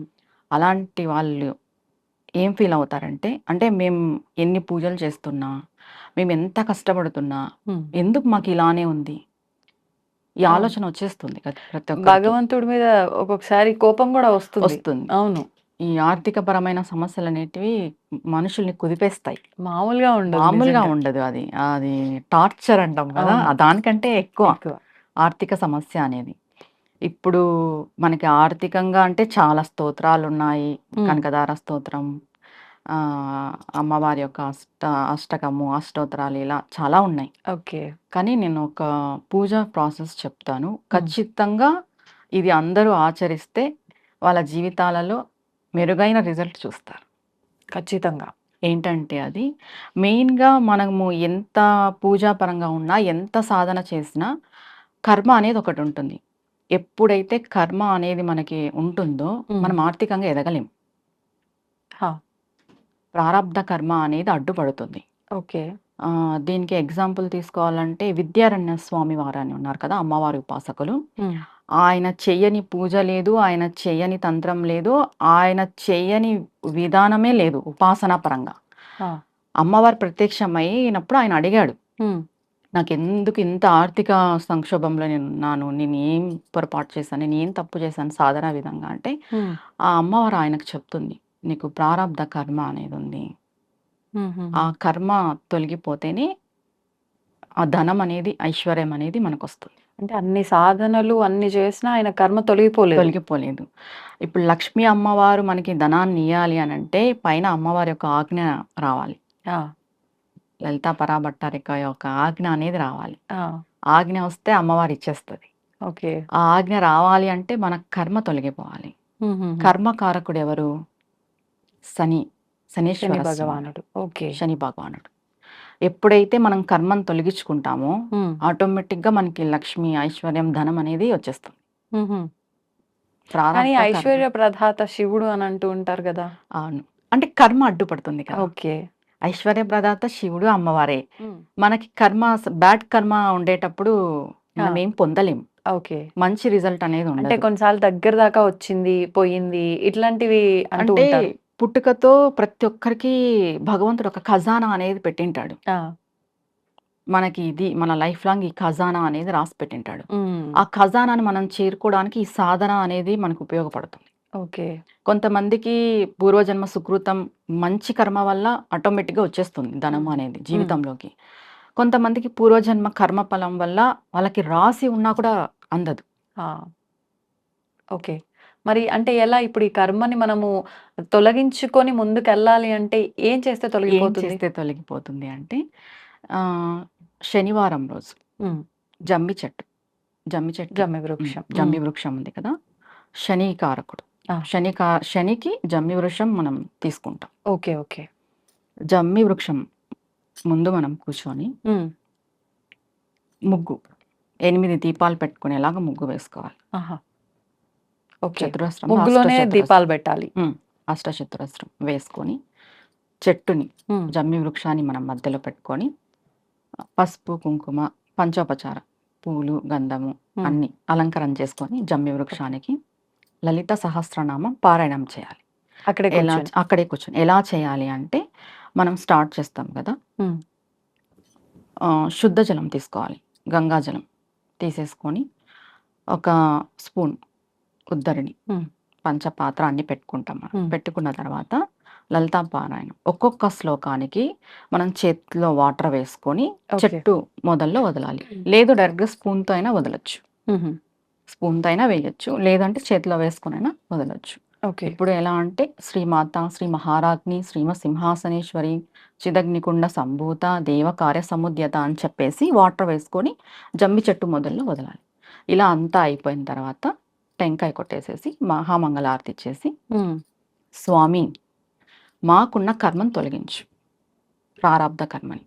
అలాంటి వాళ్ళు ఏం ఫీల్ అవుతారంటే, అంటే మేము ఎన్ని పూజలు చేస్తున్నా, మేము ఎంత కష్టపడుతున్నా, హ్మ్. ఎందుకు మాకు ఇలానే ఉంది? ఈ అవును. ఆలోచన వచ్చేస్తుంది ప్రతి ఒక్కరికి. భగవంతుడి మీద ఒక్కొక్కసారి కోపం గూడా వస్తుంది. వస్తుంది. అవును. ఈ ఆర్థికపరమైన సమస్యలనేటివి మనుషుల్ని కుదిపేస్తాయి. మామూలుగా ఉండదు మామూలుగా నిజంగా. ఉండదు అది. అది టార్చర్ అంటాం కదా! అవును. దానికంటే ఎక్కువ ఎక్కువ. ఆర్థిక సమస్య అనేది. ఇప్పుడు మనకి ఆర్థికంగా అంటే చాలా స్తోత్రాలున్నాయి. హ్మ్. కనకదార స్తోత్రం, అమ్మవారి యొక్క అష్టకము, అష్టోత్తరాలు ఇలా చాలా ఉన్నాయి. ఓకే. కానీ నేను ఒక పూజ ప్రాసెస్ చెప్తాను. హ్మ్. ఖచ్చితంగా ఇది అందరూ ఆచరిస్తే వాళ్ళ జీవితాలలో మెరుగైన రిజల్ట్ చూస్తారు. ఖచ్చితంగా. ఏంటంటే అది మెయిన్‌గా మనము ఎంత పూజాపరంగా ఉన్నా, ఎంత సాధన చేసినా కర్మ అనేది ఒకటుంటుంది. ఎప్పుడైతే కర్మ అనేది మనకి ఉంటుందో హ్మ్. మనం ఆర్థికంగా ఎదగలేం. హా! ప్రారబ్ధ కర్మ అనేది అడ్డుపడుతుంది. ఓకే. దీనికి ఎగ్జాంపుల్ తీసుకోవాలంటే విద్యారణ్య స్వామి వారని ఉన్నారు కదా! అమ్మవారి ఉపాసకులు. హ్మ్. ఆయన చెయ్యని పూజ లేదు. ఆయన చెయ్యని తంత్రం లేదు. ఆయన చెయ్యని విధానమే లేదు ఉపాసనా పరంగా. ఆ! అమ్మవారు ప్రత్యక్షమైనప్పుడు ఆయన అడిగాడు. హ్మ్. నాకెందుకు ఇంత ఆర్థిక సంక్షోభంలో నేనున్నాను. నేనేం పొరపాటు చేశాను? నేనేం తప్పు చేశాను సాధనా విధంగా అంటే, హ్మ్. ఆ అమ్మవారు ఆయనకు చెప్తుంది. నీకు ప్రారబ్ధ కర్మ అనేదుంది. హుహుహు. ఆ కర్మ తొలగిపోతేనే ఆ ధనం అనేది, ఐశ్వర్యం అనేది మనకొస్తుంది. అంటే అన్ని సాధనలు అన్ని చేసినా ఆయన కర్మ తొలగిపోలేదు. తొలగిపోలేదు. ఇప్పుడు లక్ష్మీ అమ్మవారు మనకి ధనాన్నియ్యాలి అనంటే పైన అమ్మవారి యొక్క ఆజ్ఞ రావాలి. ఆ! లలితా పరాభట్టారిక యొక్క ఆజ్ఞ అనేది రావాలి. ఆ! ఆజ్ఞ వస్తే అమ్మవారు ఇచ్చేస్తది. ఓకే. ఆ ఆజ్ఞ రావాలి అంటే మన కర్మ తొలగిపోవాలి. హుహుహు. కర్మకారకుడు ఎవరు? శని. శని శనీశ్వర స్వామి. భగవానుడు. ఓకే. శని భగవానుడు. ఎప్పుడైతే మనం కర్మను తొలగించుకుంటామో హ్మ్. ఆటోమేటిక్‌గా మనకి లక్ష్మి, ఐశ్వర్యం, ధనం అనేది వచ్చేస్తుంది. హుహు. కానీ ప్రారబ్ధ కర్మ. ఐశ్వర్య ప్రదాత శివుడు అని అంటూ ఉంటారు గదా! అవును. అంటే కర్మ అడ్డుపడుతుంది కదా! ఓకే. ఐశ్వర్య ప్రదాత శివుడు, అమ్మవారే. హ్మ్. మనకి కర్మ బ్యాడ్ కర్మ ఉండేటప్పుడు ఆ! మనం ఏం పొందలేం. ఓకే. మంచి రిజల్ట్ అనేది అంటే ఉండదు. కొన్నిసార్లు దగ్గర దాకా వచ్చింది, పోయింది ఇట్లాంటివి అంటూ అంటే ఉంటారు. పుట్టుకతో ప్రతి ఒక్కరికి భగవంతుడు ఒక ఖజానా అనేది పెట్టింటాడు. ఆ! మనకి ఇది మన లైఫ్ లాంగ్ ఈ ఖజానా అనేది రాసి పెట్టింటాడు. హ్మ్. ఆ ఖజానాని మనం చేరుకోవడానికి ఈ సాధన అనేది మనకు ఉపయోగపడుతుంది. ఓకే. కొంతమందికి పూర్వజన్మ సుకృతం మంచి కర్మ వల్ల ఆటోమేటిక్‌గా వచ్చేస్తుంది ధనం హ్మ్. అనేది జీవితంలోకి. కొంతమందికి పూర్వజన్మ కర్మ ఫలం వల్ల వాళ్ళకి రాసి ఉన్నా కూడా అందదు. ఆ! ఓకే. మరి అంటే ఎలా ఇప్పుడు ఈ కర్మని మనము తొలగించుకొని ముందుకెళ్ళాలి అంటే ఏం చేస్తే ఏం తొలగిపోతుంది? చేస్తే తొలగిపోతుంది అంటే ఆహ్, శనివారం రోజు హ్మ్. జమ్మి చెట్టు, జమ్మి చెట్టు జమ్మి వృక్షం. జమ్మి వృక్షం ఉంది కదా! శని కారకుడు. ఆ! శనికి జమ్మి వృక్షం మనం తీసుకుంటాం. ఓకే. ఓకే. జమ్మి వృక్షం ముందు మనం కూర్చొని హ్మ్. ముగ్గు 8 దీపాలు పెట్టుకునేలాగా ముగ్గు వేసుకోవాలి. ఆహా! ఓకే. చతురస్రం, ముగ్గులోనే అష్టచతురస్రం. దీపాలు పెట్టాలి. అష్టచతురస్రం వేసుకొని చెట్టుని హ్మ్. జమ్మి వృక్షాన్ని మనం మధ్యలో పెట్టుకొని పసుపు, కుంకుమ, పంచోపచార పూలు, గంధము హ్మ్. అన్నీ అలంకరణ చేసుకొని జమ్మి వృక్షానికి లలిత సహస్రనామం పారాయణం చేయాలి. అక్కడే కూర్చొని. అక్కడే కూర్చొని. ఎలా చేయాలి అంటే మనం స్టార్ట్ చేస్తాం కదా! హ్మ్. శుద్ధ జలం తీసుకోవాలి. గంగా జలం తీసేసుకొని ఒక స్పూన్ ఉద్దరిని హ్మ్. పంచపాత్ర అన్నీ పెట్టుకుంటాం మనం. హ్మ్. పెట్టుకున్న తర్వాత లలితా పారాయణం ఒక్కొక్క శ్లోకానికి మనం చేతిలో వాటర్ వేసుకొని ఓకే. చెట్టు మొదల్లో వదలాలి. లేదు డైరెక్ట్‌గా స్పూన్‌తో అయినా వదలొచ్చు. హుహు. స్పూన్‌తో అయినా వేయొచ్చు. లేదంటే చేతిలో వేసుకొనైనా వదలొచ్చు. ఓకే. ఇప్పుడు ఎలా అంటే శ్రీమాత, శ్రీ మహారాజ్ఞి, శ్రీమ సింహాసనేశ్వరి, చిదగ్నికుండ సంభూత, దేవకార్య సముద్యత అని చెప్పేసి వాటర్ వేసుకొని జమ్మి చెట్టు మొదల్లో వదలాలి. ఇలా అంతా అయిపోయిన తర్వాత టెంకాయ కొట్టేసేసి మహామంగళారతి ఇచ్చేసి, హ్మ్. స్వామి మాకున్న కర్మను తొలగించు. ప్రారబ్ధ కర్మని.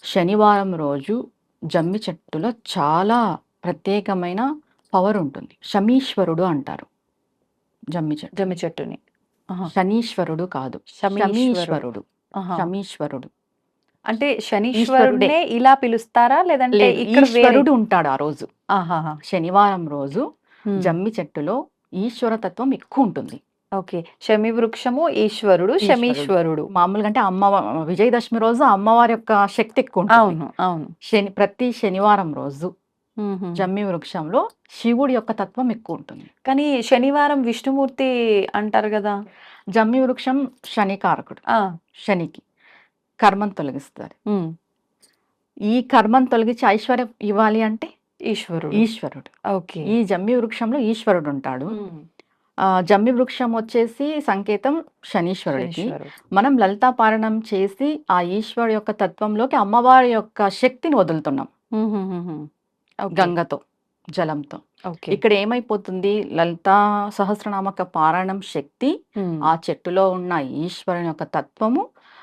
శనివారం రోజు జమ్మి చెట్టులో చాలా ప్రత్యేకమైన పవర్ ఉంటుంది. శమీశ్వరుడు అంటారు జమ్మి చెట్టు. జమ్మి చెట్టుని. ఆహా! శనీశ్వరుడు కాదు. శమీశ్వరుడు. శమీశ్వరుడు. ఆహా! శమీశ్వరుడు. అంటే ఈశ్వరుడే. శనీశ్వరుడినే ఇలా పిలుస్తారా? లేదంటే లేదు. ఇక్కడ వేరే ఈశ్వరుడు ఉంటాడు ఆ రోజు. ఆహాహా! శనివారం రోజు హ్మ్. జమ్మి చెట్టులో ఈశ్వరతత్వం ఎక్కువ ఉంటుంది. ఓకే. శమి వృక్షము ఈశ్వరుడు, ఈశ్వరుడు. శమీశ్వరుడు. మామూలుగా అంటే విజయదశమి రోజు అమ్మవారి యొక్క శక్తి ఎక్కువ ఉంటుంది. అవును. అవును. ప్రతి శనివారం రోజు హుహు. జమ్మి వృక్షంలో శివుడి యొక్క తత్వం ఎక్కువ ఉంటుంది. కానీ శనివారం విష్ణుమూర్తి అంటారు గదా! జమ్మి వృక్షం శనికారకుడు. ఆ! శనికి కర్మను తొలగిస్తారు. హ్మ్. ఈ కర్మను తొలగించి ఐశ్వర్యం ఇవ్వాలి అంటే ఈశ్వరుడు. ఈశ్వరుడు. ఓకే. ఈ జమ్మి వృక్షంలో ఈశ్వరుడు ఉంటాడు. హ్మ్. జమ్మి వృక్షం వచ్చేసి సంకేతం శనీశ్వరుడికి. శనీశ్వరుడు. మనం లలితా పారాయణం చేసి ఆ ఈశ్వరుడు యొక్క తత్వంలోకి అమ్మవారి యొక్క శక్తిని వదులుతున్నాం హుహుహుహు. ఓకే. గంగతో, జలంతో. ఓకే. ఇక్కడ ఏమైపోతుంది లలితా సహస్రనామక పారాయణం శక్తి హ్మ్. ఆ చెట్టులో ఉన్న ఈశ్వరుని యొక్క తత్వము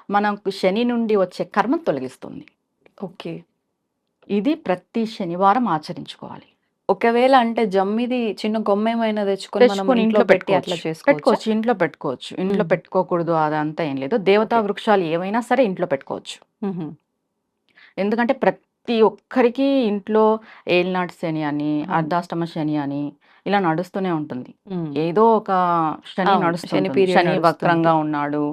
మనకు శని నుండి వచ్చే కర్మను తొలగిస్తుంది. ఓకే. ఇది ప్రతి శనివారం ఆచరించుకోవాలి. ఒకవేళ అంటే జమ్మిది చిన్న కొమ్మేమైనా తెచ్చుకొని మనం తెచ్చుకొని ఇంట్లో పెట్టి అట్లా చేసుకోవచ్చా? పెట్టుకోవచ్చు. ఇంట్లో పెట్టుకోవచ్చు. ఇంట్లో హ్మ్. పెట్టుకోకూడదు అదంతా ఏం లేదు. దేవతా ఓకే. వృక్షాలు ఏవైనా సరే ఇంట్లో పెట్టుకోవచ్చు. హుహు. ఎందుకంటే ప్రతి ఒక్కరికి ఇంట్లో ఏలినాటి శని అని, అవును. అర్ధాష్టమ శని అని ఇలా నడుస్తూనే ఉంటుంది. హ్మ్. ఏదో ఒక శని అవును. శని నడుస్తుంటుంది. పీరియడ్ శని నడుస్తుంటుంది. వక్రంగా ఉన్నాడు,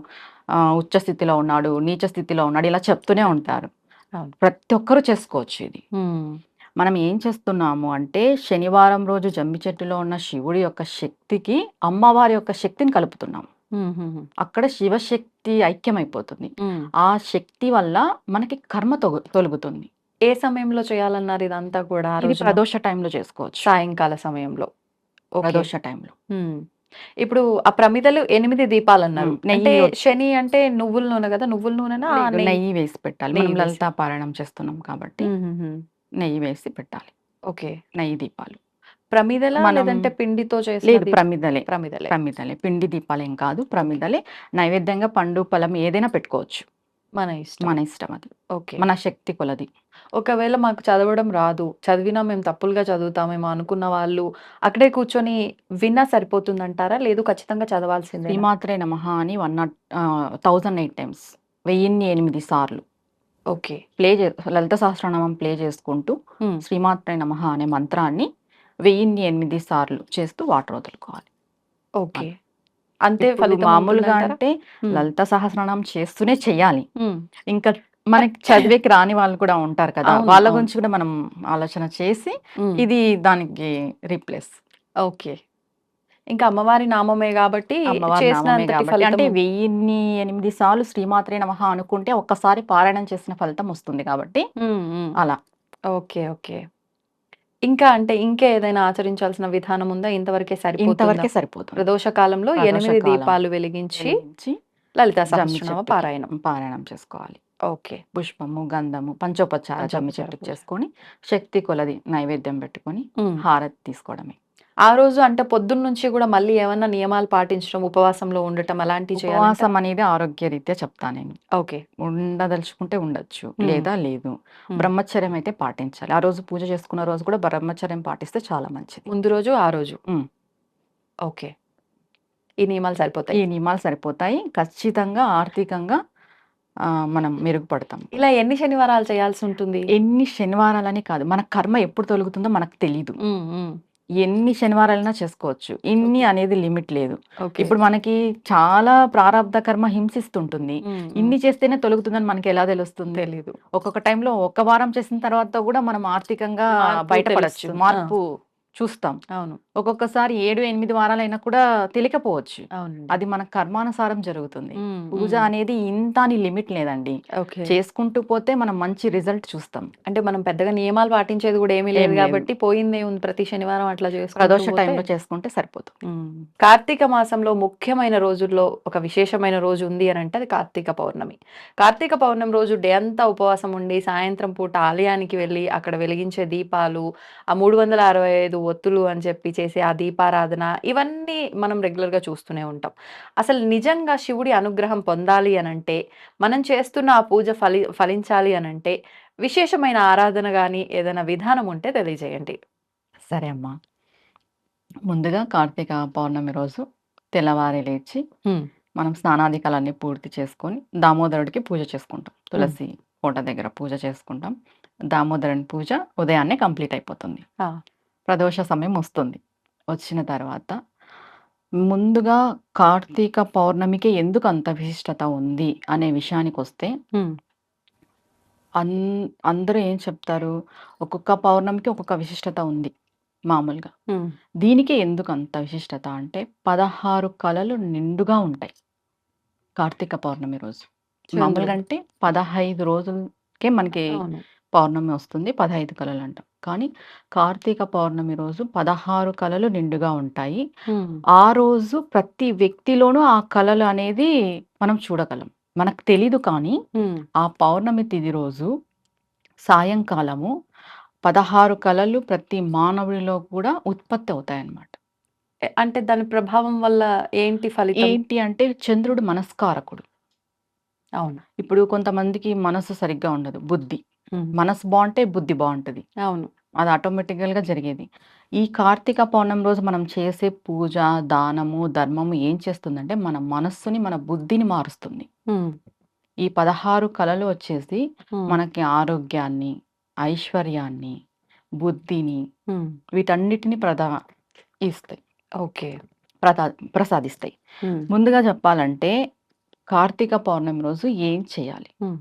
ఉచ్చ స్థితిలో ఉన్నాడు, నీచ స్థితిలో ఉన్నాడు ఇలా చెప్తూనే ఉంటారు. అవును. ప్రతి ఒక్కరు చేసుకోవచ్చు ఇది. హ్మ్. మనం ఏం చేస్తున్నాము అంటే శనివారం రోజు జమ్మి చెట్టులో ఉన్న శివుడి యొక్క శక్తికి అమ్మవారి యొక్క శక్తిని కలుపుతున్నాం. హుహుహు. అక్కడ శివశక్తి ఐక్యమైపోతుంది. హ్మ్. ఆ శక్తి వల్ల మనకి కర్మ తొలుగుతుంది. ఏ సమయంలో చేయాలన్నారు ఇదంతా కూడా ఆ ఇది రోజున? ప్రదోష టైంలో చేసుకోవచ్చు. సాయంకాల సమయంలో. ఓకే. ప్రదోష టైంలో. హ్మ్. ఇప్పుడు ఆ ప్రమిదలు 8 దీపాలన్నారు. నెయ్యి అంటే శని అంటే నువ్వుల నూనె గదా! నువ్వుల నూనెనా? లేదు, నెయ్యి? నెయ్యి వేసి పెట్టాలి. నెయ్యి మనం వేసి. లలితా పారాయణం చేస్తున్నాం కాబట్టి హుహుహు. నెయ్యి వేసి పెట్టాలి. ఓకే. నెయ్యి దీపాలు. ప్రమిదలా? మనం లేదంటే పిండితో చేసిన లేదు ప్రమిదలే. ప్రమిదలే. ప్రమిదలే. పిండి దీపాలేం కాదు. ప్రమిదలే. నైవేద్యంగా పండు, ఫలం ఏదైనా పెట్టుకోవచ్చు. మన ఇష్టం. మన ఇష్టం అది. ఓకే. మన శక్తి కొలది. ఒకవేళ మాకు చదవడం రాదు, చదివినా మేము తప్పులుగా చదువుతామేమో అనుకున్న వాళ్ళు అక్కడే కూర్చొని విన్నా సరిపోతుందంటారా? లేదు ఖచ్చితంగా చదవాల్సిందేనా? శ్రీమాత్రే నమః అని 1008 టైమ్స్ 1008 సార్లు ఓకే. లలిత సహస్రనామం ప్లే చేసుకుంటూ హ్మ్. శ్రీమాత్రే నమః అనే మంత్రాన్ని 1008 సార్లు చేస్తూ వాటర్ వదులుకోవాలి. ఓకే. అంతే ఇప్పుడు ఫలితం మామూలుగా ఉంటుందంటారా? అంటే హ్మ్. లలిత సహస్రనామం చేస్తూనే చెయ్యాలి. హ్మ్. ఇంకా మనకి చదివేకి రాని వాళ్ళు కూడా ఉంటారు కదా! అవును. వాళ్ళ అవును. గురించి కూడా మనం ఆలోచన చేసి హ్మ్. ఇది దానికి రీప్లేస్. ఓకే. ఇంకా అమ్మవారి నామమే కాబట్టి అమ్మవారి చేసిన నామమే అంతటి కాబట్టి అంటే ఫలితం 1008 సార్లు శ్రీమాత్రే నమః అనుకుంటే ఒక్కసారి పారాయణం చేసిన ఫలితం వస్తుంది కాబట్టి అలా. ఓకే. ఓకే. ఇంకా అంటే ఇంకా ఏదైనా ఆచరించాల్సిన విధానం ఉందా? ఇంతవరకే సరిపోతుందా? ఇంతవరకే సరిపోతుంది. ప్రదోష కాలంలో 8 ప్రదోషకాలం దీపాలు వెలిగించి వెలిగించి లలితా జమ్మి సహస్రనామ చెట్టుకి పారాయణం. పారాయణం చేసుకోవాలి. ఓకే. పుష్పము, గంధము, పంచోపచార జమ్మి పంచోపచార చెట్టుకి పూజ. చేసుకొని శక్తి కొలది నైవేద్యం పెట్టుకొని హ్మ్. హారతి తీసుకోవడమే. ఆ రోజు అంటే పొద్దున్న నుంచి కూడా మళ్ళీ ఏమన్నా నియమాలు పాటించడం, ఉపవాసంలో ఉండటం అలాంటివి చేయాలంటే? ఉపవాసం అనేది ఆరోగ్యరీత్యా చెప్తా నేను. ఓకే. ఉండదలుచుకుంటే ఉండొచ్చు, హ్మ్. లేదా లేదు. హ్మ్. బ్రహ్మచర్యం అయితే పాటించాలి. ఆ రోజు పూజ చేసుకున్న రోజు కూడా బ్రహ్మచర్యం పాటిస్తే చాలా మంచిది. ముందు రోజు, ఆ రోజు. హ్మ్. ఓకే. ఈ నియమాలు ఈ సరిపోతాయి. నియమాలు సరిపోతాయి. ఖచ్చితంగా ఆర్థికంగా మనం మెరుగుపడతాం. ఇలా ఎన్ని శనివారాలు చేయాల్సి ఉంటుంది? ఎన్ని శనివారాలని కాదు. మన కర్మ ఎప్పుడు తొలుగుతుందో మనకు తెలీదు. హ్మ్. హ్మ్. ఎన్ని శనివారాలైనా చేసుకోవచ్చు. ఇన్ని ఓకే. అనేది లిమిట్ లేదు. ఓకే. ఇప్పుడు మనకి చాలా ప్రారబ్ధ కర్మ హింసిస్తుంటుంది. హ్మ్. హ్మ్. ఇన్ని చేస్తేనే తొలుగుతుందని మనకి ఎలా తెలుస్తుంది? తెలీదు. ఒక్కొక్క టైంలో ఒక్క వారం చేసిన తర్వాత కూడా మనం ఆర్థికంగా మార్పు బయటపడొచ్చు. తెలుస్తుంది. ఆ! మార్పు చూస్తాం. అవును. ఒక్కొక్కసారి 7, 8 వారాలైనా కూడా తెలియకపోవచ్చు. అవునండి. అది మన కర్మానుసారం జరుగుతుంది. హ్మ్. పూజ హ్మ్. అనేది ఇంత అని లిమిట్ లేదండి. ఓకే. చేసుకుంటూ పోతే మనం మంచి రిజల్ట్ చూస్తాం. అంటే మనం పెద్దగా నియమాలు పాటించేది కూడా ఏమీ లేదు ఏం లేదు. కాబట్టి పోయిందేముంది ప్రతి శనివారం అట్లా చేసుకుంటూ ప్రదోష పోతే. టైంలో చేసుకుంటే సరిపోతుంది. కార్తీక మాసంలో ముఖ్యమైన రోజుల్లో ఒక విశేషమైన రోజు ఉంది అని అంటే అది కార్తీక పౌర్ణమి. కార్తీక పౌర్ణమి రోజు డే అంతా ఉపవాసం ఉండి సాయంత్రం పూట ఆలయానికి వెళ్ళి అక్కడ వెలిగించే దీపాలు, ఆ 365 ఒత్తులు అని చెప్పి చేసే ఆ దీపారాధన ఇవన్నీ మనం రెగ్యులర్‌గా చూస్తూనే ఉంటాం. అసలు నిజంగా శివుడి అనుగ్రహం పొందాలి అనంటే, మనం చేస్తున్న ఆ పూజ ఫలించాలి అనంటే విశేషమైన ఆరాధన గాని ఏదైనా విధానం ఉంటే తెలియజేయండి? సరే అమ్మా. ముందుగా కార్తీక పౌర్ణమి రోజు తెల్లవారి లేచి హ్మ్. మనం స్నానాధికాలన్నీ పూర్తి చేసుకొని దామోదరుడికి పూజ చేసుకుంటాం. హ్మ్. తులసి కోట దగ్గర పూజ చేసుకుంటాం. దామోదరుని పూజ ఉదయాన్నే కంప్లీట్ అయిపోతుంది. ఆ! ప్రదోష సమయం వస్తుంది. వచ్చిన తర్వాత ముందుగా కార్తీక పౌర్ణమికి ఎందుకు అంత విశిష్టత ఉంది అనే విషయానికొస్తే హ్మ్. అన్ అందరూ ఏం చెప్తారు? ఒక్కొక్క పౌర్ణమికి ఒక్కొక్క విశిష్టత ఉంది మామూలుగా. హ్మ్. దీనికే ఎందుకు అంత విశిష్టత అంటే 16 కళలు నిండుగా ఉంటాయి కార్తీక పౌర్ణమి రోజు. మామూలుగా చంద్రుడు. అంటే 15 రోజులకే మనకి అవును. పౌర్ణమి వస్తుంది. 15 కళలు అంటాం. కానీ కార్తీక పౌర్ణమి రోజు 16 కళలు నిండుగా ఉంటాయి. హ్మ్. ఆ రోజు ప్రతి వ్యక్తిలోనూ ఆ కళలు అనేది మనం చూడగలం. మనకు తెలీదు కానీ హ్మ్. ఆ పౌర్ణమి తిథి రోజు సాయంకాలము 16 కళలు ప్రతి మానవుడిలో కూడా ఉత్పత్తి అవుతాయన్నమాట. అంటే దాని ప్రభావం వల్ల ఏంటి ఫలితం? ఏంటి అంటే చంద్రుడు మనస్కారకుడు. అవును. ఇప్పుడు కొంతమందికి మనసు సరిగ్గా ఉండదు. బుద్ధి. హ్మ్. మనసు బావుంటే బుద్ధి బావుంటది. అవును. అది ఆటోమేటికల్‌గా జరిగేది. ఈ కార్తీక పౌర్ణమి రోజు మనం చేసే పూజ, దానము, ధర్మము ఏం చేస్తుందంటే మన మనస్సుని, మన బుద్ధిని మారుస్తుంది. హ్మ్. ఈ 16 కళలు వచ్చేసి హ్మ్. మనకి ఆరోగ్యాన్ని, ఐశ్వర్యాన్ని, బుద్ధిని హ్మ్. వీటన్నిటిని ఇస్తాయి. ఓకే. ప్రతా ప్రసాదిస్తాయి. హ్మ్. ముందుగా చెప్పాలంటే కార్తీక పౌర్ణమి రోజు ఏం చేయాలి? హ్మ్.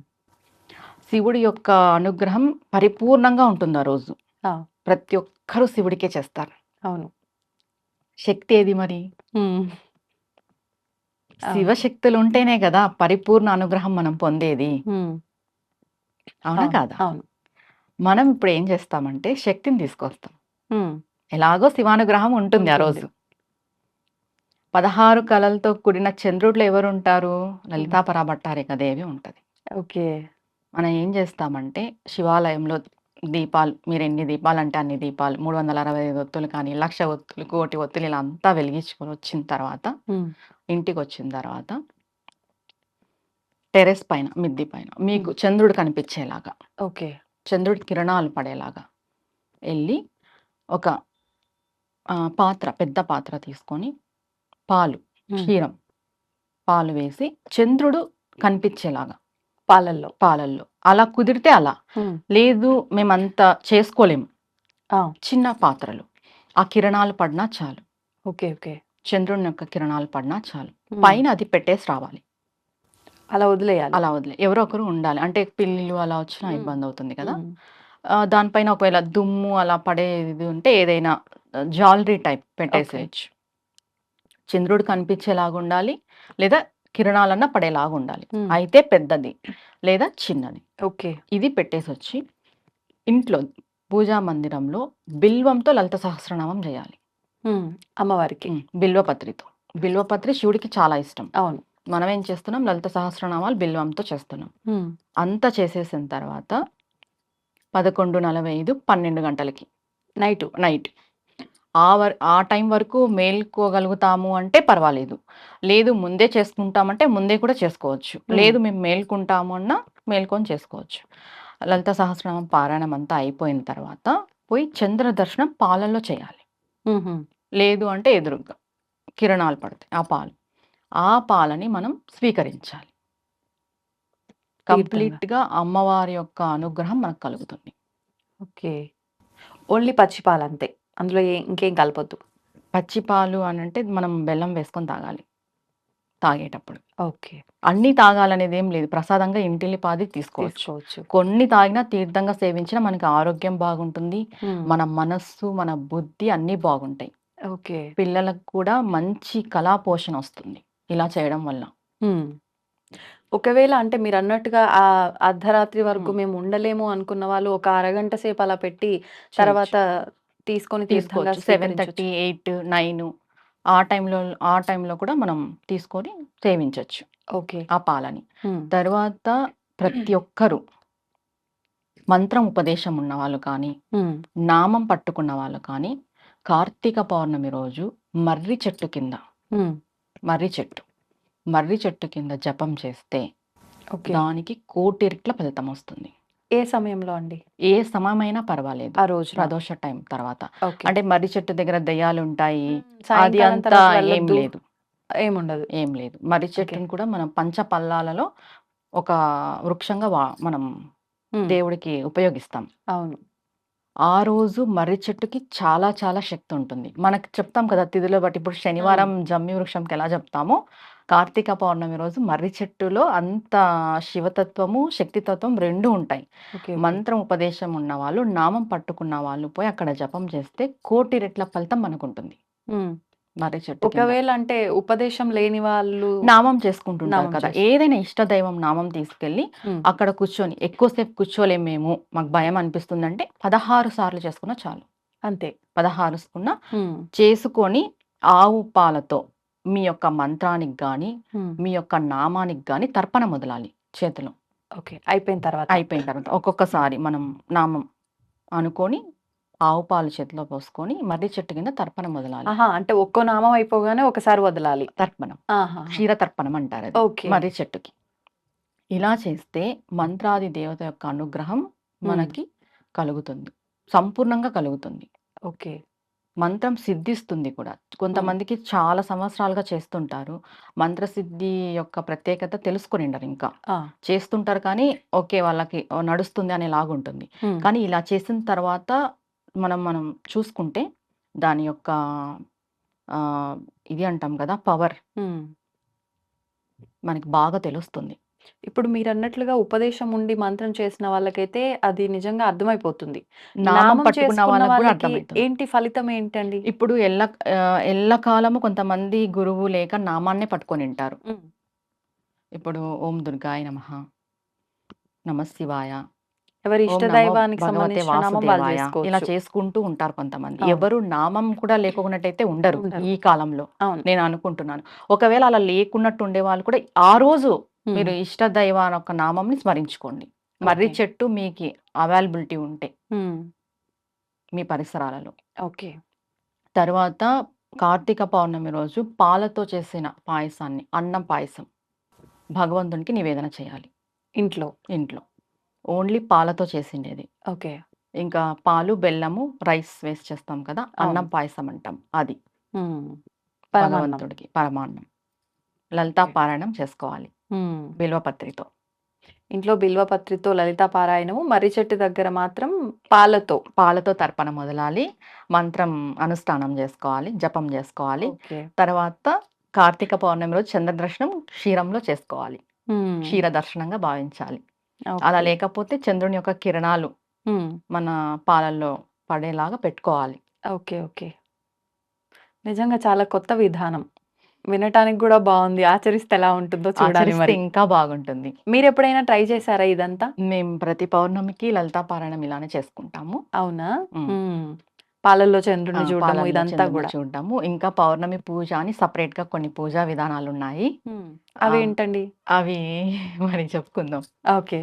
శివుడి యొక్క అనుగ్రహం పరిపూర్ణంగా ఉంటుంది ఆ రోజు. ఆ! ప్రతి ఒక్కరూ శివుడికే చేస్తారు. అవును. శక్తి ఏది మరి? హ్మ్. అవును. శివశక్తులు ఉంటేనే కదా పరిపూర్ణ అనుగ్రహం మనం పొందేది. హ్మ్. అవునా అవును. కాదా? అవును. మనం ఇప్పుడు ఏం చేస్తామంటే శక్తిని తీసుకొస్తాం. హ్మ్. ఎలాగో శివానుగ్రహం ఉంటుంది ఆ ఉంటుంది. రోజు. 16 కళలతో కూడిన చంద్రుడిలో ఎవరుంటారు? హ్మ్. లలితా పరాభట్టారిక దేవి ఉంటది. ఓకే. మనం ఏం చేస్తామంటే శివాలయంలో దీపాలు మీరెన్ని దీపాలంటే అన్ని దీపాలు 365 ఒత్తులు కానీ, 1,00,000 ఒత్తులు, 1,00,00,000 ఒత్తులు ఇలా అంతా వెలిగించుకొని వచ్చిన తర్వాత హ్మ్. ఇంటికొచ్చిన తర్వాత టెర్రస్ పైన, మిద్ది పైన మీకు హ్మ్. చంద్రుడు కనిపించేలాగా, ఓకే. చంద్రుడి కిరణాలు పడేలాగా ఎళ్లి ఒక పాత్ర, పెద్ద పాత్ర తీసుకొని పాలు, హ్మ్. క్షీరం, పాలు వేసి చంద్రుడు కనిపించేలాగా పాలల్లో. పాలల్లో. అలా కుదిరితే అలా. హ్మ్. లేదు మేమంత చేసుకోలేము. ఆ! చిన్న పాత్రలు. ఆ కిరణాలు పడినా చాలు. ఓకే. ఓకే. చంద్రుని యొక్క కిరణాలు పడినా చాలు. హ్మ్. పైన అది పెట్టేసి రావాలి. అలా వదిలేయాలి. అలా ఎవరో ఒకరు ఉండాలి. అంటే పిల్లులు అలా వచ్చినా హ్మ్. ఇబ్బందవుతుంది కదా! హ్మ్. దానిపైన ఒకవేళ దుమ్ము అలా పడేది ఉంటే ఏదైనా జ్యువెలరీ టైప్ ఓకే. పెట్టేసేయొచ్చు. చంద్రుడు కనిపించేలాగా ఉండాలి, లేదా కిరణాలన్నా పడేలాగా ఉండాలి. ఉమ్, అయితే పెద్దది లేదా చిన్నది. ఓకే. ఇది పెట్టేసొచ్చి ఇంట్లో పూజా మందిరంలో బిల్వంతో లలిత సహస్రనామం చేయాలి. ఉమ్, అమ్మవారికి. బిల్వపత్రితో. బిల్వపత్రి శివుడికి చాలా ఇష్టం. అవును. మనం ఏం చేస్తున్నాం, లలిత సహస్రనామాలు బిల్వంతో చేస్తున్నాం. ఉమ్, అంతా చేసేసిన తర్వాత 11:45 12 గంటలకి నైటు. నైట్ ఆ టైం వరకు మేల్కోగలుగుతాము అంటే పర్వాలేదు. లేదు ముందే చేసుకుంటామంటే ముందే కూడా చేసుకోవచ్చు. లేదు మేము మేల్కుంటాము అన్నా మేల్కొని చేసుకోవచ్చు. లలిత సహస్రనామం పారాయణం అంతా అయిపోయిన తర్వాత పోయి చంద్ర దర్శనం పాలల్లో చేయాలి. ఉహుం, లేదు అంటే ఎదురుగా కిరణాలు పడతాయి ఆ పాలు. ఆ పాలని మనం స్వీకరించాలి. తీర్థంగా. కంప్లీట్‌గా అమ్మవారి యొక్క అనుగ్రహం మనకు కలుగుతుంది. ఓకే. ఓన్లీ పచ్చి పాలు అంతే, అందులో ఇంకేం కలపొద్దు. పచ్చి పాలు అనంటే మనం బెల్లం వేసుకొని తాగాలి తాగేటప్పుడు. ఓకే. అన్నీ తాగాలనేదేం లేదు. ప్రసాదంగా ఇంటిల్లిపాది తీసుకోవచ్చు. తీసుకోవచ్చు. కొన్ని తాగినా తీర్థంగా సేవించినా మనకి ఆరోగ్యం బాగుంటుంది. ఉమ్, మన మనస్సు, మన బుద్ధి అన్నీ బాగుంటాయి. ఓకే. పిల్లలకు కూడా మంచి కళా పోషణ వస్తుంది ఇలా చేయడం వల్ల. ఉమ్. ఒకవేళ అంటే మీరన్నట్టుగా ఆ అర్ధరాత్రి వరకు మేము ఉండలేము అనుకున్న వాళ్ళు ఒక అరగంట సేపు అలా పెట్టి తర్వాత తీసుకొని తీర్థంగా తీసుకోవచ్చు. స్వీకరించొచ్చు. 7:30, 8, 9 ఆ టైంలో కూడా మనం తీసుకొని సేవించొచ్చు ఓకే. ఆ పాలని. ఉమ్, తర్వాత ప్రతి ఒక్కరు మంత్రం ఉపదేశం ఉన్నవాళ్ళు కానీ, ఉమ్, నామం పట్టుకున్న వాళ్ళు కానీ, కార్తీక పౌర్ణమి రోజు మర్రి చెట్టు కింద ఉమ్, మర్రి చెట్టు కింద జపం చేస్తే ఓకే. దానికి 1,00,00,000 రెట్ల ఫలితం వస్తుంది. ఏ సమయంలో అండి? ఏ సమయమైనా పర్వాలేదు. ఆ రోజు ప్రదోష టైం తర్వాత. ఓకే. అంటే మర్రి చెట్టు దగ్గర దెయ్యాలుంటాయి. అది సాయంకాలం అంతా తర్వాత ఏం వెళ్ళొద్దు, లేదు. ఏముండదు. ఏం లేదు. మర్రి చెట్టుని కూడా మనం పంచపల్లాలలో ఒక వృక్షంగా మనం ఉమ్, దేవుడికి ఉపయోగిస్తాం. అవును. ఆ రోజు మర్రి చెట్టుకి చాలా చాలా శక్తి ఉంటుంది. మనకి చెప్తాం కదా తిథుల బట్టి. ఇప్పుడు శనివారం జమ్మి వృక్షంకి ఎలా చెప్తామో, కార్తీక పౌర్ణమి రోజు మర్రి చెట్టులో అంత శివతత్వము, శక్తితత్వం 2 ఉంటాయి. ఓకే. మంత్రం ఉపదేశం ఉన్నవాళ్ళు, నామం పట్టుకున్న వాళ్ళు పోయి అక్కడ జపం చేస్తే 1,00,00,000 రెట్ల ఫలితం మనకుంటుంది. ఉమ్. మర్రి చెట్టు కింద. ఒకవేళ అంటే ఉపదేశం లేని వాళ్ళు నామం చేసుకుంటుంటారు నామం కదా! చేసుకుంటారు. ఏదైనా ఇష్టదైవం నామం తీసుకెళ్ళి ఉమ్, అక్కడ కూర్చొని ఎక్కువసేపు కూర్చోలేము మేము, మాకు భయం అనిపిస్తుందంటే 16 సార్లు చేసుకున్నా చాలు. అంతే. 16 ఉమ్, చేసుకొని ఆవు పాలతో మీ యొక్క మంత్రానికి గాని, ఉమ్, మీ యొక్క నామానికి గాని తర్పణ మొదలాలి చేతిలో. ఓకే. అయిపోయిన తర్వాత. అయిపోయిన తర్వాత ఒక్కొక్కసారి మనం నామం అనుకోని ఆవు పాలు చేతిలో పోసుకొని మర్రి చెట్టు కింద తర్పణ మొదలాలి. ఆహా, అంటే ఒక్కో నామం అయిపోగానే ఒకసారి వదలాలి. తర్పణం. ఆహా. క్షీర తర్పణం అంటారు అది. ఓకే. మర్రి చెట్టుకి. ఇలా చేస్తే మంత్రాది దేవత యొక్క అనుగ్రహం మనకి కలుగుతుంది. సంపూర్ణంగా కలుగుతుంది. ఓకే. మంత్రం సిద్ధిస్తుంది కూడా. కొంతమందికి చాలా సంవత్సరాలుగా చేస్తుంటారు. మంత్రసిద్ధి యొక్క ప్రత్యేకత తెలుసుకొనిండరు ఇంకా. ఆ. చేస్తుంటారు కానీ ఓకే వాళ్ళకి నడుస్తుంది అనేలాగుంటుంది. ఉమ్, కానీ ఇలా చేసిన తర్వాత మనం చూసుకుంటే దాని యొక్క ఇది అంటాం కదా పవర్ ఉమ్. మనకి బాగా తెలుస్తుంది. ఇప్పుడు మీరన్నట్లుగా ఉపదేశం ఉండి మంత్రం చేసిన వాళ్ళకైతే అది నిజంగా అర్థమైపోతుంది. నామం నామం పట్టుకున్న చేసుకున్న వాళ్ళకి కూడా వాళ్ళకి అర్థమవుతుంది. ఏంటి ఫలితం ఏంటండి? ఇప్పుడు ఎల్లకాలము కొంతమంది గురువు లేక నామాన్నే పట్టుకొనింటారు. ఉమ్, ఇప్పుడు ఓం దుర్గాయ నమః, నమః శివాయ, ఎవరి ఓం ఇష్ట నమో దైవానికి భగవతే సంబంధించిన నామం వాళ్ళు వాసుదేవాయ ఇలా చేసుకోవచ్చు. చేసుకుంటూ ఉంటారు కొంతమంది. అవును. ఎవరు నామం కూడా లేకున్నట్టయితే ఉండరు ఉండరు. ఈ కాలంలో. అవును. నేను అనుకుంటున్నాను. ఒకవేళ అలా లేకున్నట్టు ఉండే వాళ్ళు కూడా ఆ రోజు ఉమ్, మీరు ఇష్ట దైవాన్ని యొక్క నామంని స్మరించుకోండి. మర్రి ఓకే. చెట్టు మీకు అవైలబిలిటీ ఉంటే ఉమ్, మీ పరిసరాలలో. ఓకే. తర్వాత కార్తీక పౌర్ణమి రోజు పాలతో చేసిన పాయసాన్ని, అన్నం పాయసం భగవంతునికి నివేదన చేయాలి ఇంట్లో. ఇంట్లో. ఓన్లీ పాలతో చేసిండేది. ఓకే. ఇంకా పాలు, బెల్లము, రైస్ వేసి చేస్తాం కదా! అన్నం అవును. పాయసం అంటాం. అది ఉమ్, పరమాన్నం. భగవంతుడికి పరమాన్నం. లలితా ఓకే. పారాయణం చేసుకోవాలి ఉమ్, బిల్వపత్రితో. ఇంట్లో బిల్వపత్రితో లలితా పారాయణము, మర్రి చెట్టు దగ్గర మాత్రం పాలతో. పాలతో తర్పణ మొదలాలి. మంత్రం అనుష్ఠానం చేసుకోవాలి. జపం చేసుకోవాలి. ఓకే. తర్వాత కార్తీక పౌర్ణమి రోజు చంద్రదర్శనం క్షీరంలో చేసుకోవాలి. ఉమ్, క్షీర దర్శనంగా భావించాలి. ఓకే. అలా లేకపోతే చంద్రుని యొక్క కిరణాలు ఉమ్, మన పాలల్లో పడేలాగా పెట్టుకోవాలి. ఓకే. ఓకే. నిజంగా చాలా కొత్త విధానం. వినటానికి కూడా బాగుంది. ఆచరిస్తే ఎలా ఉంటుందో చూడాలి ఆచరిస్తే మరి. ఇంకా బాగుంటుంది. మీరెప్పుడైనా ట్రై చేశారా ఇదంతా? మేము ప్రతి పౌర్ణమికి లలితా పారాయణం ఇలానే చేసుకుంటాము. అవునా? హ్మ్. హ్మ్. పాలల్లో చంద్రుడిని చూడడము పాలల్లో ఇదంతా చంద్రుడిని గూడా. చూడడము. ఇంకా పౌర్ణమి పూజ అని సెపరేట్‌గా కొన్ని పూజా విధానాలున్నాయి. హ్మ్. ఆ! అవేంటండి? అవి మరి చెప్పుకుందాం. ఓకే.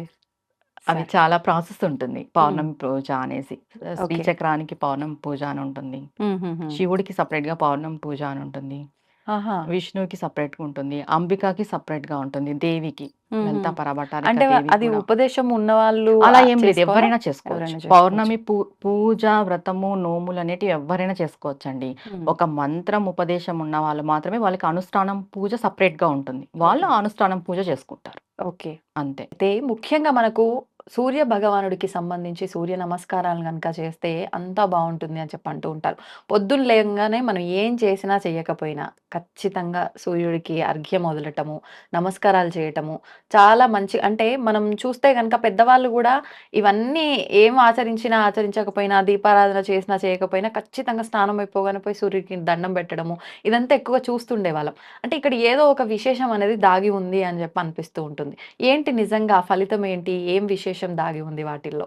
అవి సరే. చాలా ప్రాసెస్ ఉంటుంది. హ్మ్. పౌర్ణమి పూజ అనేసి. ఓకే. శ్రీచక్రానికి పౌర్ణమి పూజ అని ఉంటుంది. హుహుహు. శివుడికి సెపరేట్‌గా పౌర్ణమి పూజ అని ఉంటుంది. ఆహా! విష్ణువుకి సెపరేట్‌గా ఉంటుంది. అంబికకి సెపరేట్‌గా ఉంటుంది. దేవికి హుహు. లలితా పరభట్టారిక అంటే దేవి అది కూడా. ఉపదేశం ఉన్నవాళ్ళు అలా ఏం లేదు. చేసుకోవాలా? ఎవ్వరైనా చేసుకోవచ్చు. ఎవరైనా చేసుకోవచ్చు. పౌర్ణమి పూజ, వ్రతము, నోములనేటివి ఎవ్వరైనా చేసుకోవచ్చండి. హ్మ్. ఒక మంత్రం ఉపదేశం ఉన్న వాళ్ళు మాత్రమే వాళ్ళకి అనుష్ఠానం పూజ సెపరేట్‌గా ఉంటుంది. వాళ్ళు ఓకే. అనుష్ఠానం పూజ చేసుకుంటారు. ఓకే. అంతే. అయితే ముఖ్యంగా మనకు సూర్య భగవానుడికి సంబంధించి సూర్య నమస్కారాలు గనుక చేస్తే అంతా బావుంటుంది అని చెప్పి అంటూ ఉంటారు. పొద్దున్న లేవంగానే మనం ఏం చేసినా చేయకపోయినా ఖచ్చితంగా సూర్యుడికి అర్ఘ్యం వదలటము, నమస్కారాలు చేయటము చాలా మంచి అంటే మనం చూస్తే గనుక పెద్దవాళ్ళు గూడా ఇవన్నీ ఏం ఆచరించినా, ఆచరించకపోయినా దీపారాధన చేసినా, చేయకపోయినా ఖచ్చితంగా స్నానం అయిపోగానే పోయి సూర్యుడికి దండం పెట్టడము ఇదంతా ఎక్కువగా చూస్తుండేవాళ్ళం. అంటే ఇక్కడ ఏదో ఒక విశేషం అనేది దాగి ఉంది అని చెప్పి అనిపిస్తూ ఉంటుంది. ఏంటి నిజంగా ఫలితం ఏంటి? ఏం విశేషం దాగి ఉంది వాటిల్లో?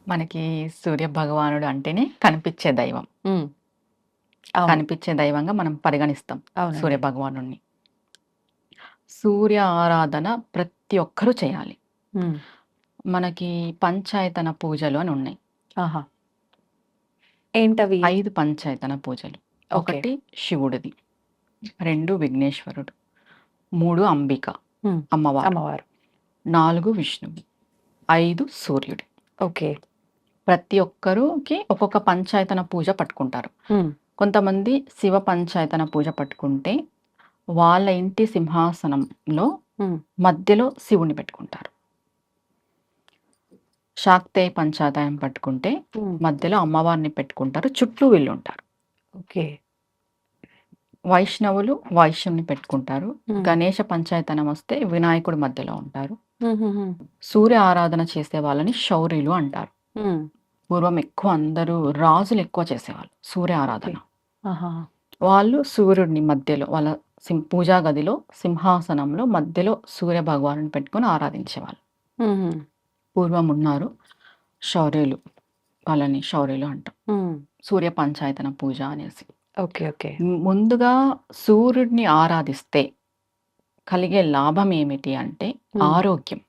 మనకి సూర్య భగవానుడు అంటేనే కనిపించే దైవం. హ్మ్. అవును. కనిపించే దైవంగా మనం పరిగణిస్తాం అవునండి. సూర్య భగవానుడిని. సూర్య ఆరాధన ప్రతి ఒక్కరూ చేయాలి. హ్మ్. మనకి పంచాయతన పూజలు అని ఉన్నాయి. ఆహా! ఏంటవి? 5 పంచాయతన పూజలు. ఓకే. 1 శివుడిది, 2 విఘ్నేశ్వరుడు, 3 అంబిక హ్మ్. అమ్మవారు, అమ్మవారు. 4 విష్ణువు, 5 సూర్యుడు. ఓకే. ప్రతి ఒక్కరికి ఒక్కొక్క పంచాయతన పూజ పట్టుకుంటారు. హ్మ్. కొంతమంది శివ పంచాయతన పూజ పట్టుకుంటే వాళ్ళ ఇంటి సింహాసనంలో హ్మ్. మధ్యలో శివుడిని పెట్టుకుంటారు. శాక్తేయ పంచాయతనం పట్టుకుంటే హ్మ్. మధ్యలో అమ్మవారిని పెట్టుకుంటారు. చుట్టూ వీళ్ళుంటారు. ఓకే. వైష్ణవులు వైశ్యుని పెట్టుకుంటారు. హ్మ్. గణేష పంచాయతనం వస్తే వినాయకుడు మధ్యలో ఉంటారు. హుహుహు. సూర్య ఆరాధన చేసే వాళ్ళని శౌర్యులు అంటారు. హ్మ్. పూర్వం ఎక్కువ అందరూ రాజులు ఎక్కువ చేసేవాళ్ళు సూర్య ఓకే. ఆరాధన. ఆహా! వాళ్ళు సూర్యుడిని మధ్యలో వాళ్ళ పూజా గదిలో సింహాసనంలో మధ్యలో సూర్య భగవానుని పెట్టుకొని ఆరాధించేవాళ్ళు. హుహు. పూర్వం ఉన్నారు శౌర్యులు. వాళ్ళని శౌర్యులు అంటాం. హ్మ్. సూర్య పంచాయతన పూజ అనేసి. ఓకే. ఓకే. ముందుగా సూర్యుడిని ఆరాధిస్తే కలిగే లాభం ఏమిటి అంటే హ్మ్. ఆరోగ్యం.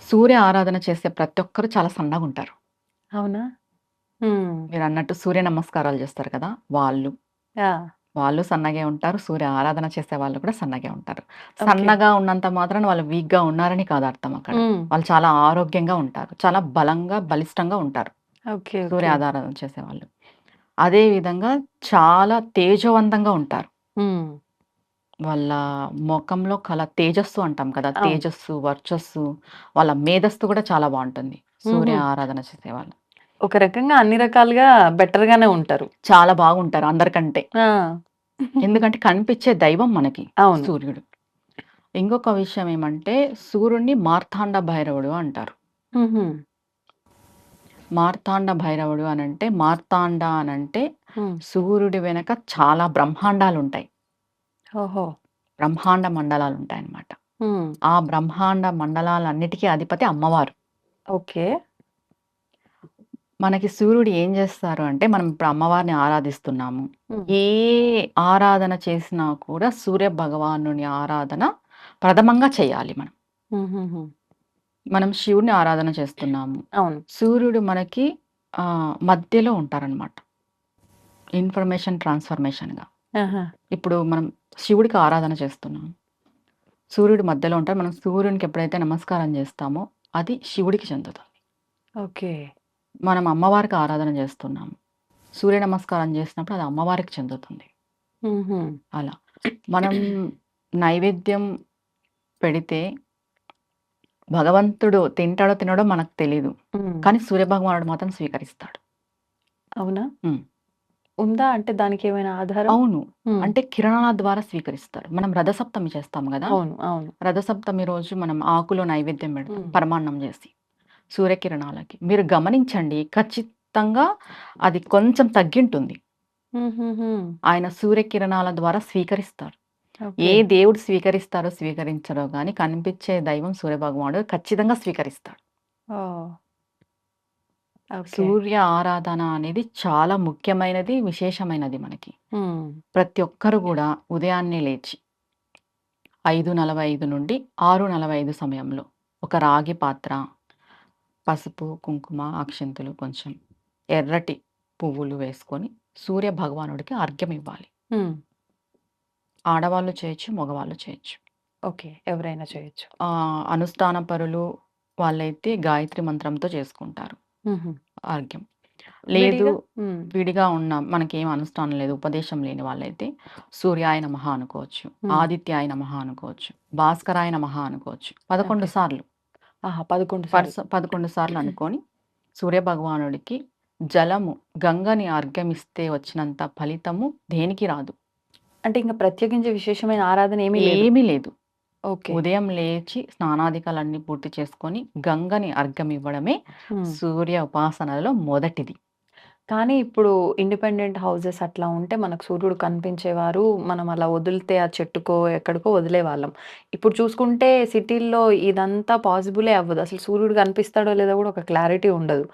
సూర్య ఆరాధన చేసే ప్రతి ఒక్కరు చాలా సన్నగుంటారు. అవునా? హ్మ్. మీరన్నట్టు సూర్య నమస్కారాలు చేస్తారు కదా! వాళ్ళు. ఆ! వాళ్ళు సన్నగే ఉంటారు. సూర్య ఆరాధన చేసే వాళ్ళు కూడా సన్నగే ఉంటారు. ఓకే. సన్నగా ఉన్నంత మాత్రాన వాళ్ళు వీక్‌గా ఉన్నారని కాదు అర్థం అక్కడ. హ్మ్. వాళ్ళు చాలా ఆరోగ్యంగా ఉంటారు. చాలా బలంగా, బలిష్టంగా ఉంటారు. ఓకే. సూర్య ఓకే. ఆరాధన చేసేవాళ్ళు. అదే విధంగా చాలా తేజోవంతంగా ఉంటారు. హ్మ్. వాళ్ళ మొఖంలో కల తేజస్సు అంటాం కదా! అవును. తేజస్సు, వర్చస్సు, వాళ్ళ మేధస్సు కూడా చాలా బావుంటుంది. సూర్య హుహు. ఆరాధన చేసేవాళ్ళు. ఒక రకంగా అన్ని రకాలుగా బెటర్‌గానే ఉంటారు. చాలా బాగుంటారు అందరికంటే. ఆ! ఎందుకంటే కనిపించే దైవం మనకి అవును. సూర్యుడు. ఇంకొక విషయం ఏమంటే సూర్యుడిని మార్తాండ భైరవుడు అంటారు. హుహు. మార్తాండ భైరవుడు అనంటే మార్తాండ అనంటే హ్మ్. సూర్యుడి వెనక చాలా బ్రహ్మాండాలుంటాయి. ఓహో! బ్రహ్మాండ మండలాలుంటాయన్నమాట. హ్మ్. ఆ బ్రహ్మాండ మండలాలన్నిటికీ అధిపతి అమ్మవారు. ఓకే. మనకి సూర్యుడు ఏం జేస్తారు అంటే, మనం ఇప్పుడు అమ్మవారిని ఆరాధిస్తున్నాము. హ్మ్. ఏ ఆరాధన చేసినా కూడా సూర్య భగవానుని ఆరాధన ప్రథమంగా చేయాలి మనం. హుహుహు. మనం శివుడిని ఆరాధన చేస్తున్నాము. అవును. సూర్యుడు మనకి మధ్యలో ఉంటారనమాట. ఇన్ఫర్మేషన్ ట్రాన్స్‌ఫర్మేషన్‌గా. ఆహా! ఇప్పుడు మనం శివుడికి ఆరాధన చేస్తున్నాం. సూర్యుడు మధ్యలో ఉంటారు. మనం సూర్యునికి ఎప్పుడైతే నమస్కారం జేస్తామో అది శివుడికి చెందుతుంది. ఓకే. మనం అమ్మవారికి ఆరాధన జేస్తున్నాము. సూర్య నమస్కారం జేసినప్పుడు అది అమ్మవారికి చెందుతుంది. హుహు. అలా. మనం నైవేద్యం పెడితే భగవంతుడు తింటాడో తినడో మనకు తెలీదు. హ్మ్. కానీ సూర్యభగవానుడు మాత్రం స్వీకరిస్తాడు. అవునా? హ్మ్. ఉందా? అంటే దానికేమైనా ఆధారం? అవును. హ్మ్. అంటే కిరణాల ద్వారా స్వీకరిస్తాడు. మనం రథసప్తమి చేస్తాం గదా! అవును. అవును. రథసప్తమి రోజు మనం ఆకులో నైవేద్యం పెడతాం. హ్మ్. పరమాన్నం జేసి. సూర్యకిరణాలకి. మీరు గమనించండి ఖచ్చితంగా అది కొంచెం తగ్గింటుంది. ఆయన సూర్యకిరణాల ద్వారా స్వీకరిస్తారు. ఏ ఓకే. దేవుడు స్వీకరిస్తారో స్వీకరించరో గాని కనిపించే దైవం సూర్యభగవానుడు ఖచ్చితంగా స్వీకరిస్తాడు. ఓహ్! ఓకే. సూర్య ఆరాధన అనేది చాలా ముఖ్యమైనది, విశేషమైనది మనకి. హ్మ్. ప్రతి ఒక్కరు కూడా ఉదయాన్నే లేచి 5:45 నుండి 6:45 సమయంలో ఒక రాగి పాత్ర, పసుపు, కుంకుమ, అక్షింతలు, కొంచెం ఎర్రటి పువ్వులు వేసుకొని సూర్య భగవానుడికి అర్ఘ్యం ఇవ్వాలి. హ్మ్. ఆడవాళ్ళు చేయొచ్చు, మగవాళ్ళు చేయొచ్చు. ఓకే. ఎవరైనా చేయొచ్చు. అనుష్ఠాన పరులు వాళ్ళైతే గాయత్రి మంత్రంతో చేసుకుంటారు హుహు. అర్ఘ్యం. లేదు విడిగా? హ్మ్. విడిగా ఉన్న మనకేం అనుష్ఠానం లేదు, ఉపదేశం లేని వాళ్ళైతే సూర్యాయ నమః అనుకోవచ్చు, హ్మ్. ఆదిత్యాయ నమః అనుకోవచ్చు, భాస్కరాయ నమః అనుకోవచ్చు. 11 ఓకే. సార్లు 11 సార్లు. 11 సార్లు అనుకొని సూర్య భగవానుడికి జలము గంగని అర్ఘ్యమిస్తే వచ్చినంత ఫలితము దేనికి రాదు. అంటే ఇంక ప్రత్యేకించి విశేషమైన ఆరాధన ఏమీ లేదు. ఏమీ లేదు. ఓకే. ఉదయం లేచి స్నానాదికాలన్నీ పూర్తి చేసుకొని గంగని అర్ఘ్యం ఇవ్వడమే హ్మ్. సూర్య ఉపాసనలో మొదటిది. కానీ ఇప్పుడు ఇండిపెండెంట్ హౌసెస్ అట్లా ఉంటే మనకు సూర్యుడు కనిపించేవారు. మనం అలా వదిలితే ఆ చెట్టుకో, ఎక్కడికో వదిలేవాళ్ళం. ఇప్పుడు చూసుకుంటే సిటీల్లో ఇదంతా పాసిబులే అవ్వదు. అసలు సూర్యుడు కనిపిస్తాడో లేదో కూడా ఒక క్లారిటీ ఉండదు.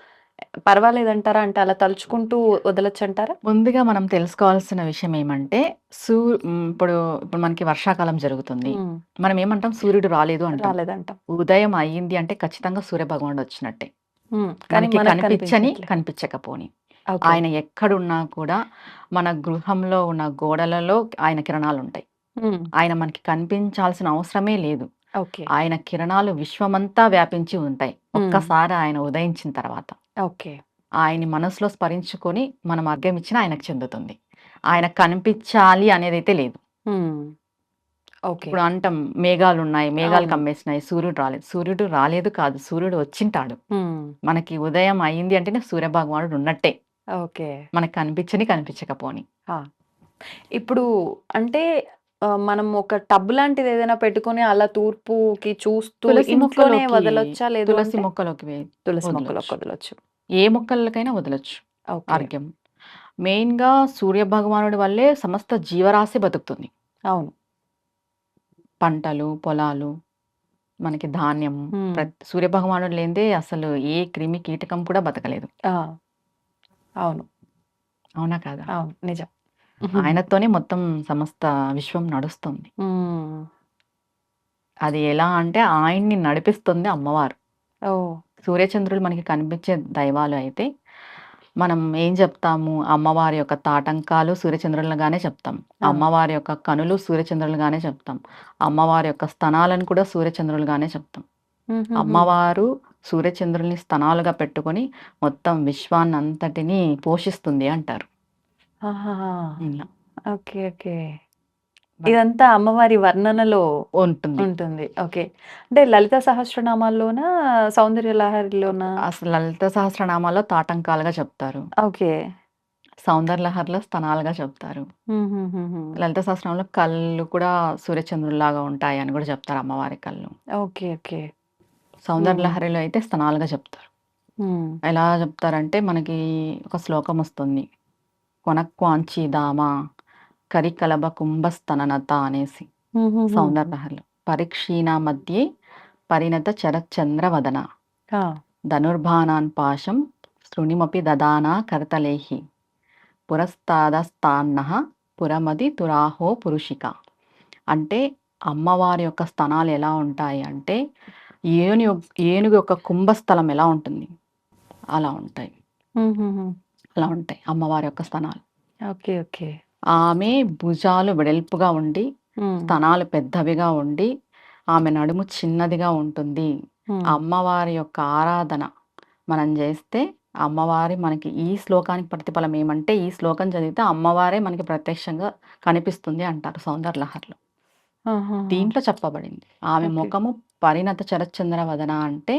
పర్వాలేదంటారా? అంటే అలా తలుచుకుంటూ వదలొచ్చంటారా? ముందుగా మనం తెలుసుకోవాల్సిన విషయం ఏమంటే ఇప్పుడు ఇప్పుడు మనకి వర్షాకాలం జరుగుతుంది. హ్మ్. మనం ఏమంటాం, సూర్యుడు రాలేదు అంటాం. రాలేదంటాం. ఉదయం అయ్యింది అంటే ఖచ్చితంగా సూర్యభగవానుడు వచ్చినట్టే. హ్మ్. కానీ మనకి మనకు కనిపించని కనిపించట్లే. కనిపించకపోని. ఓకే. ఆయన ఎక్కడున్నా కూడా మన గృహంలో ఉన్న గోడలలో ఆయన కిరణాలుంటాయి. హ్మ్. ఆయన మనకి కనిపించాల్సిన అవసరమే లేదు. ఓకే. ఆయన కిరణాలు విశ్వమంతా వ్యాపించి ఉంటాయి. హ్మ్. ఒక్కసారి ఆయన ఉదయించిన తర్వాత. ఓకే. ఆయన్ని మనసులో స్మరించుకొని మనం అర్ఘ్యం ఇచ్చినా ఆయనకు చెందుతుంది. ఆయనకు కనిపించాలి అనేదైతే లేదు. హ్మ్. ఓకే. ఇప్పుడు అంటాం మేఘాలున్నాయి, మేఘాలు అవును. కమ్మేసినాయి, సూర్యుడు రాలేదు. సూర్యుడు రాలేదు కాదు, సూర్యుడు వచ్చింటాడు. హ్మ్. మనకి ఉదయం అయింది అంటేనే సూర్యభగవానుడు ఉన్నట్టే. ఓకే. మనకు కనిపించని కనిపించకపోని. ఆ! ఇప్పుడు అంటే మనం ఒక టబ్ లాంటిదేదైనా పెట్టుకొని అలా తూర్పుకి చూస్తూ తులసి ఇంట్లోనే మొక్కలోకి వదలొచ్చా? లేదు తులసి అంటే? మొక్కలోకి తులసి మొక్కలోకి వదలొచ్చు. వదలొచ్చు. ఏ మొక్కలకైనా వదలొచ్చు ఓకే. అర్ఘ్యం. మెయిన్‌గా సూర్యభగవానుడి వల్లే సమస్త జీవరాశి బతుకుతుంది. అవును. పంటలు, పొలాలు, మనకి ధాన్యం, హ్మ్. సూర్యభగవానుడు లేనిదే అసలు ఏ క్రిమి కీటకం కూడా బతకలేదు. ఆ! అవును. అవునా కాదా? అవును. నిజం. ఆయనతోనే మొత్తం సమస్త విశ్వం నడుస్తుంది. హ్మ్. అది ఎలా అంటే ఆయన్ని నడిపిస్తుంది అమ్మవారు. ఓహ్! సూర్యచంద్రులు మనకి కనిపించే దైవాలు అయితే, మనం ఏం చెప్తాము, అమ్మవారి యొక్క తాటంకాలు సూర్యచంద్రులుగానే చెప్తాం. ఆ! అమ్మవారి యొక్క కనులు సూర్యచంద్రులుగానే చెప్తాం. అమ్మవారి యొక్క స్తనాలను కూడా సూర్యచంద్రులుగానే చెప్తాం. హుహుహు. అమ్మవారు సూర్యచంద్రుల్ని స్తనాలుగా పెట్టుకొని మొత్తం విశ్వాన్నంతటిని పోషిస్తుంది అంటారు. ఆహాహా! ఇలా. ఓకే. ఓకే. బట్ ఇదంతా అమ్మవారి వర్ణనలో ఉంటుంది. ఉంటుంది. ఓకే. అంటే లలిత సహస్రనామాల్లోనా? సౌందర్య లహరిలోనా? అసలు లలిత సహస్రనామాల్లో తాటంకాలుగా చెప్తారు. ఓకే. సౌందర్యలహరిలో స్తనాలుగా చెప్తారు. హుహుహుహు. లలిత సహస్రనామంలో కళ్ళు కూడా సూర్యచంద్రుల్లాగా ఉంటాయి అని కూడా చెప్తారు, అమ్మవారి కళ్ళు. ఓకే. ఓకే. హ్మ్. సౌందర్యలహరిలో అయితే స్తనాలుగా చెప్తారు. హ్మ్. ఎలా చెప్తారంటే మనకి ఒక శ్లోకం వస్తుంది. కొనక్వాంచి కరికలభ కుంభస్తననత అనేసి హుహుహు. సౌందర్యలహరిలో. పరీక్షీణ మధ్యే పరిణత చరచంద్రవదన ఆ! ధనుర్బాణాన్ పాశం శృణిమపి దదానా కరతలేహి పురస్తాదస్తాన్నః పురమది తురాహో పురుషిక. అంటే అమ్మవారి యొక్క స్తనాలు ఎలా ఉంటాయి అంటే ఏనుగు యొక్క కుంభస్థలం ఎలా ఉంటుంది అలా ఉంటాయి. హుహుహు. అలా ఉంటాయి అమ్మవారి యొక్క స్తనాలు. ఓకే. ఓకే. ఆమె భుజాలు వెడల్పుగా ఉండి, హ్మ్. స్తనాలు పెద్దవిగా ఉండి, ఆమె నడుము చిన్నదిగా ఉంటుంది. హ్మ్. అమ్మవారి యొక్క ఆరాధన మనం చేస్తే అమ్మవారి మనకి ఈ శ్లోకానికి ప్రతిఫలం ఏమంటే, ఈ శ్లోకం చదివితే అమ్మవారే మనకి ప్రత్యక్షంగా కనిపిస్తుంది అంటారు సౌందర్యలహరిలో. ఆహాహా! దీంట్లో చెప్పబడింది. ఆమె ఓకే. ముఖము పరిణత చరచంద్ర వదన అంటే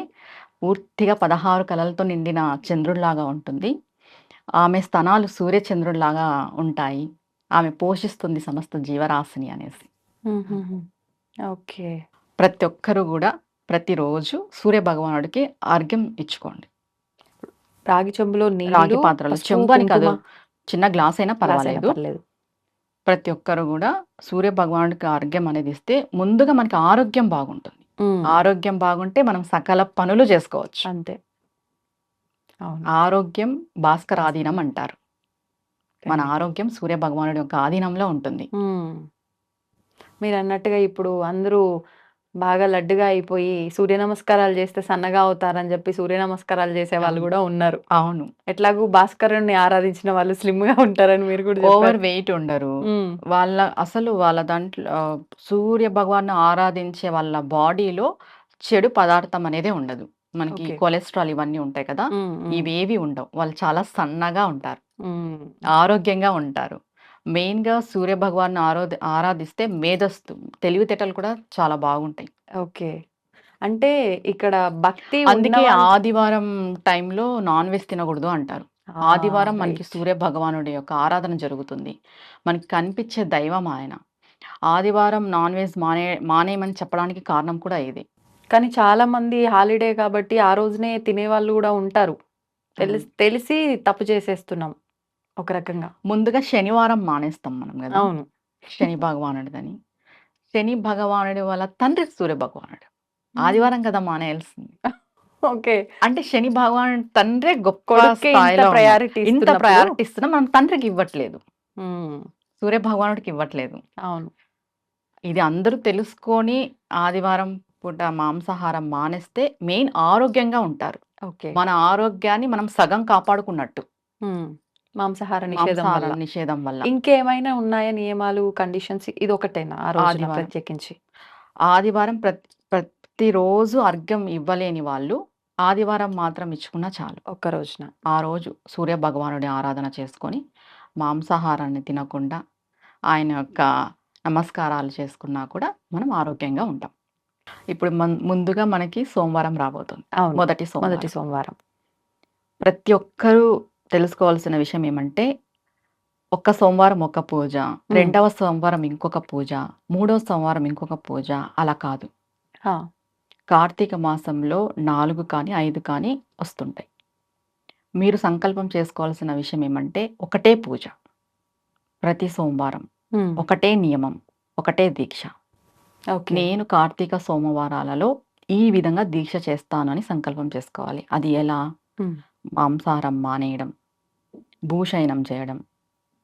పూర్తిగా 16 కళలతో నిండిన చంద్రుడిలాగా ఉంటుంది. ఆమె స్తనాలు సూర్యచంద్రుడిలాగా ఉంటాయి. ఆమె పోషిస్తుంది సమస్త జీవరాశిని అనేసి. హుహుహు. ఓకే. ప్రతి ఒక్కరు గూడా ప్రతిరోజు సూర్యభగవానుడికి అర్ఘ్యం ఇచ్చుకోండి. రాగి చెంబులో రాగి నీళ్ళు, పాత్రలో, పసుపు, చెంబు అని కుంకుమ. కాదు. చిన్న గ్లాస్ అయినా గ్లాస్ అయినా పర్వాలేదు. పర్లేదు. ప్రతి ఒక్కరు కూడా సూర్య భగవానుడికి ఆరోగ్యం అనేది ఇస్తే ముందుగా మనకి ఆరోగ్యం బాగుంటుంది. ఆరోగ్యం బాగుంటే మనం సకల పనులు చేసుకోవచ్చు. అంతే. అవును. ఆరోగ్యం భాస్కరాధీనం అంటారు. మన Correct. ఆరోగ్యం సూర్య భగవానుడి యొక్క ఆధీనంలో ఉంటుంది. మీరన్నట్టుగా ఇప్పుడు అందరూ బాగా లడ్డుగా అయిపోయి సూర్య నమస్కారాలు చేస్తే సన్నగా అవుతారని చెప్పి సూర్య నమస్కారాలు చేసే వాళ్ళు అవును. కూడా ఉన్నారు. అవును. ఎట్లాగూ భాస్కరుణ్ణి ఆరాధించిన వాళ్ళు స్లిమ్‌గా ఉంటారని మీరు కూడా ఓవర్ చెప్పారు. వెయిట్ ఉండరు. హ్మ్. వాళ్ళ దాంట్లో సూర్య భగవాన్‌ని ఆరాధించే వాళ్ళ బాడీలో చెడు పదార్థం అనేదే ఉండదు. మనకి ఓకే. కొలెస్ట్రాల్ ఇవన్నీ ఉంటాయి కదా! హ్మ్. హ్మ్. ఇవేవి ఉండవు. వాళ్ళు చాలా సన్నగా ఉంటారు. హ్మ్. ఆరోగ్యంగా ఉంటారు. మెయిన్‌గా సూర్య భగవాన్‌ని ఆరాధిస్తే మేధస్సు, తెలివితేటలు కూడా చాలా బాగుంటాయి. ఓకే. అంటే ఇక్కడ భక్తి అందుకే ఉన్నవాళ్ళు ఆదివారం టైంలో నాన్ వెజ్ తినకూడదు అంటారు. ఆదివారం మనకి రైట్. సూర్య భగవానుడి యొక్క ఆరాధన జరుగుతుంది. మనకి కనిపించే దైవం ఆయన. ఆదివారం నాన్ వెజ్ మానేయమని చెప్పడానికి కారణం కూడా ఇదే. కానీ చాలా మంది హాలిడే కాబట్టి ఆ రోజునే తినేవాళ్ళు కూడా ఉంటారు. తెలిసి తప్పు చేసేస్తున్నాం ఒక రకంగా. ముందుగా శనివారం మానేస్తాం మనం గదా! అవును. శని భగవానుడిదని. శని భగవానుడి వాళ్ళ తండ్రి సూర్య భగవానుడు. ఆదివారం కదా మానేయాల్సింది. ఓకే. అంటే శని భగవానుడి తండ్రే గొప్ప కొడుక్కే ఇంత స్థాయిలో ప్రయారిటీ ఇంత ఇస్తున్నప్పుడు ప్రయారిటీ ఇస్తున్నాం. మనం తండ్రికి ఇవ్వట్లేదు. హ్మ్. సూర్య భగవానుడికి ఇవ్వట్లేదు. అవును. ఇది అందరూ తెలుసుకొని ఆదివారం పూట మాంసాహారం మానేస్తే మెయిన్ ఆరోగ్యంగా ఉంటారు. ఓకే. మన ఆరోగ్యాన్ని మనం సగం కాపాడుకున్నట్టు. మాంసాహార నిషేధం వల్ల. మాంసాహారం నిషేధం వల్ల. ఇంకేమైనా ఉన్నాయా నియమాలు, కండిషన్స్? ఇదొకటేనా ఆ రోజున ఆదివారం. ప్రత్యేకించి? ఆదివారం ప్రతిరోజు అర్ఘ్యం ఇవ్వలేని వాళ్ళు ఆదివారం మాత్రం ఇచ్చుకున్నా చాలు. ఒక్క రోజున. ఆ రోజు సూర్య భగవానుడి ఆరాధన చేసుకొని మాంసాహారాన్ని తినకుండా ఆయన యొక్క నమస్కారాలు చేసుకున్నా కూడా మనం ఆరోగ్యంగా ఉంటాం. ఇప్పుడు ముందుగా మనకి సోమవారం రాబోతుంది. అవును. మొదటి మొదటి సోమవారం. సోమవారం. ప్రతి ఒక్కరూ తెలుసుకోవాల్సిన విషయం ఏమంటే, ఒక్క సోమవారం ఒక పూజ, రెండవ సోమవారం ఇంకొక పూజ, మూడవ సోమవారం ఇంకొక పూజ అలా కాదు. ఆ! కార్తీక మాసంలో 4 కానీ, 5 కానీ వస్తుంటాయి. మీరు సంకల్పం చేసుకోవాల్సిన విషయం ఏమంటే, ఒకటే పూజ. ప్రతి సోమవారం. ఒకటే నియమం. ఒకటే దీక్ష. ఓకే. నేను కార్తీక సోమవారాలలో ఈ విధంగా దీక్ష చేస్తానని సంకల్పం చేసుకోవాలి. అది ఎలా? మాంసాహారం మానేయడం, భూశయనం చేయడం,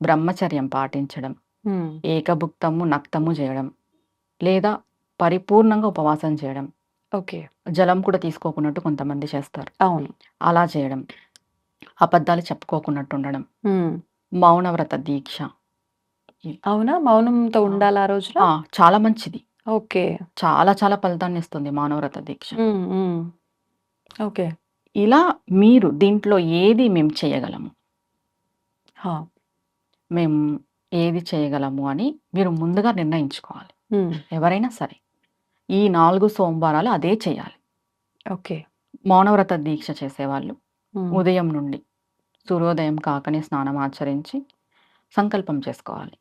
బ్రహ్మచర్యం పాటించడం, ఏకభుక్తము, నక్తము చేయడం, లేదా పరిపూర్ణంగా ఉపవాసం చేయడం. ఓకే. జలం కూడా తీసుకోకున్నట్టు కొంతమంది చేస్తారు. అవును. అలా చేయడం. అబద్ధాలు చెప్పుకోకున్నట్టు ఉండడం. మౌనవ్రత దీక్ష. అవునా? మౌనంతో ఉండాలా ఆ రోజున? చాలా మంచిది. ఓకే. చాలా చాలా ఫలితాన్ని ఇస్తుంది మౌనవ్రత దీక్ష. ఓకే. ఇలా మీరు దీంట్లో ఏది మేము చేయగలము? హా! మేము ఏది చేయగలము అని మీరు ముందుగా నిర్ణయించుకోవాలి. ఎవరైనా సరే. ఈ 4 సోమవారాలు అదే చేయాలి. ఓకే. మౌనవ్రత దీక్ష చేసేవాళ్ళు ఉదయం నుండి సూర్యోదయం కాకనే స్నానం ఆచరించి సంకల్పం చేసుకోవాలి.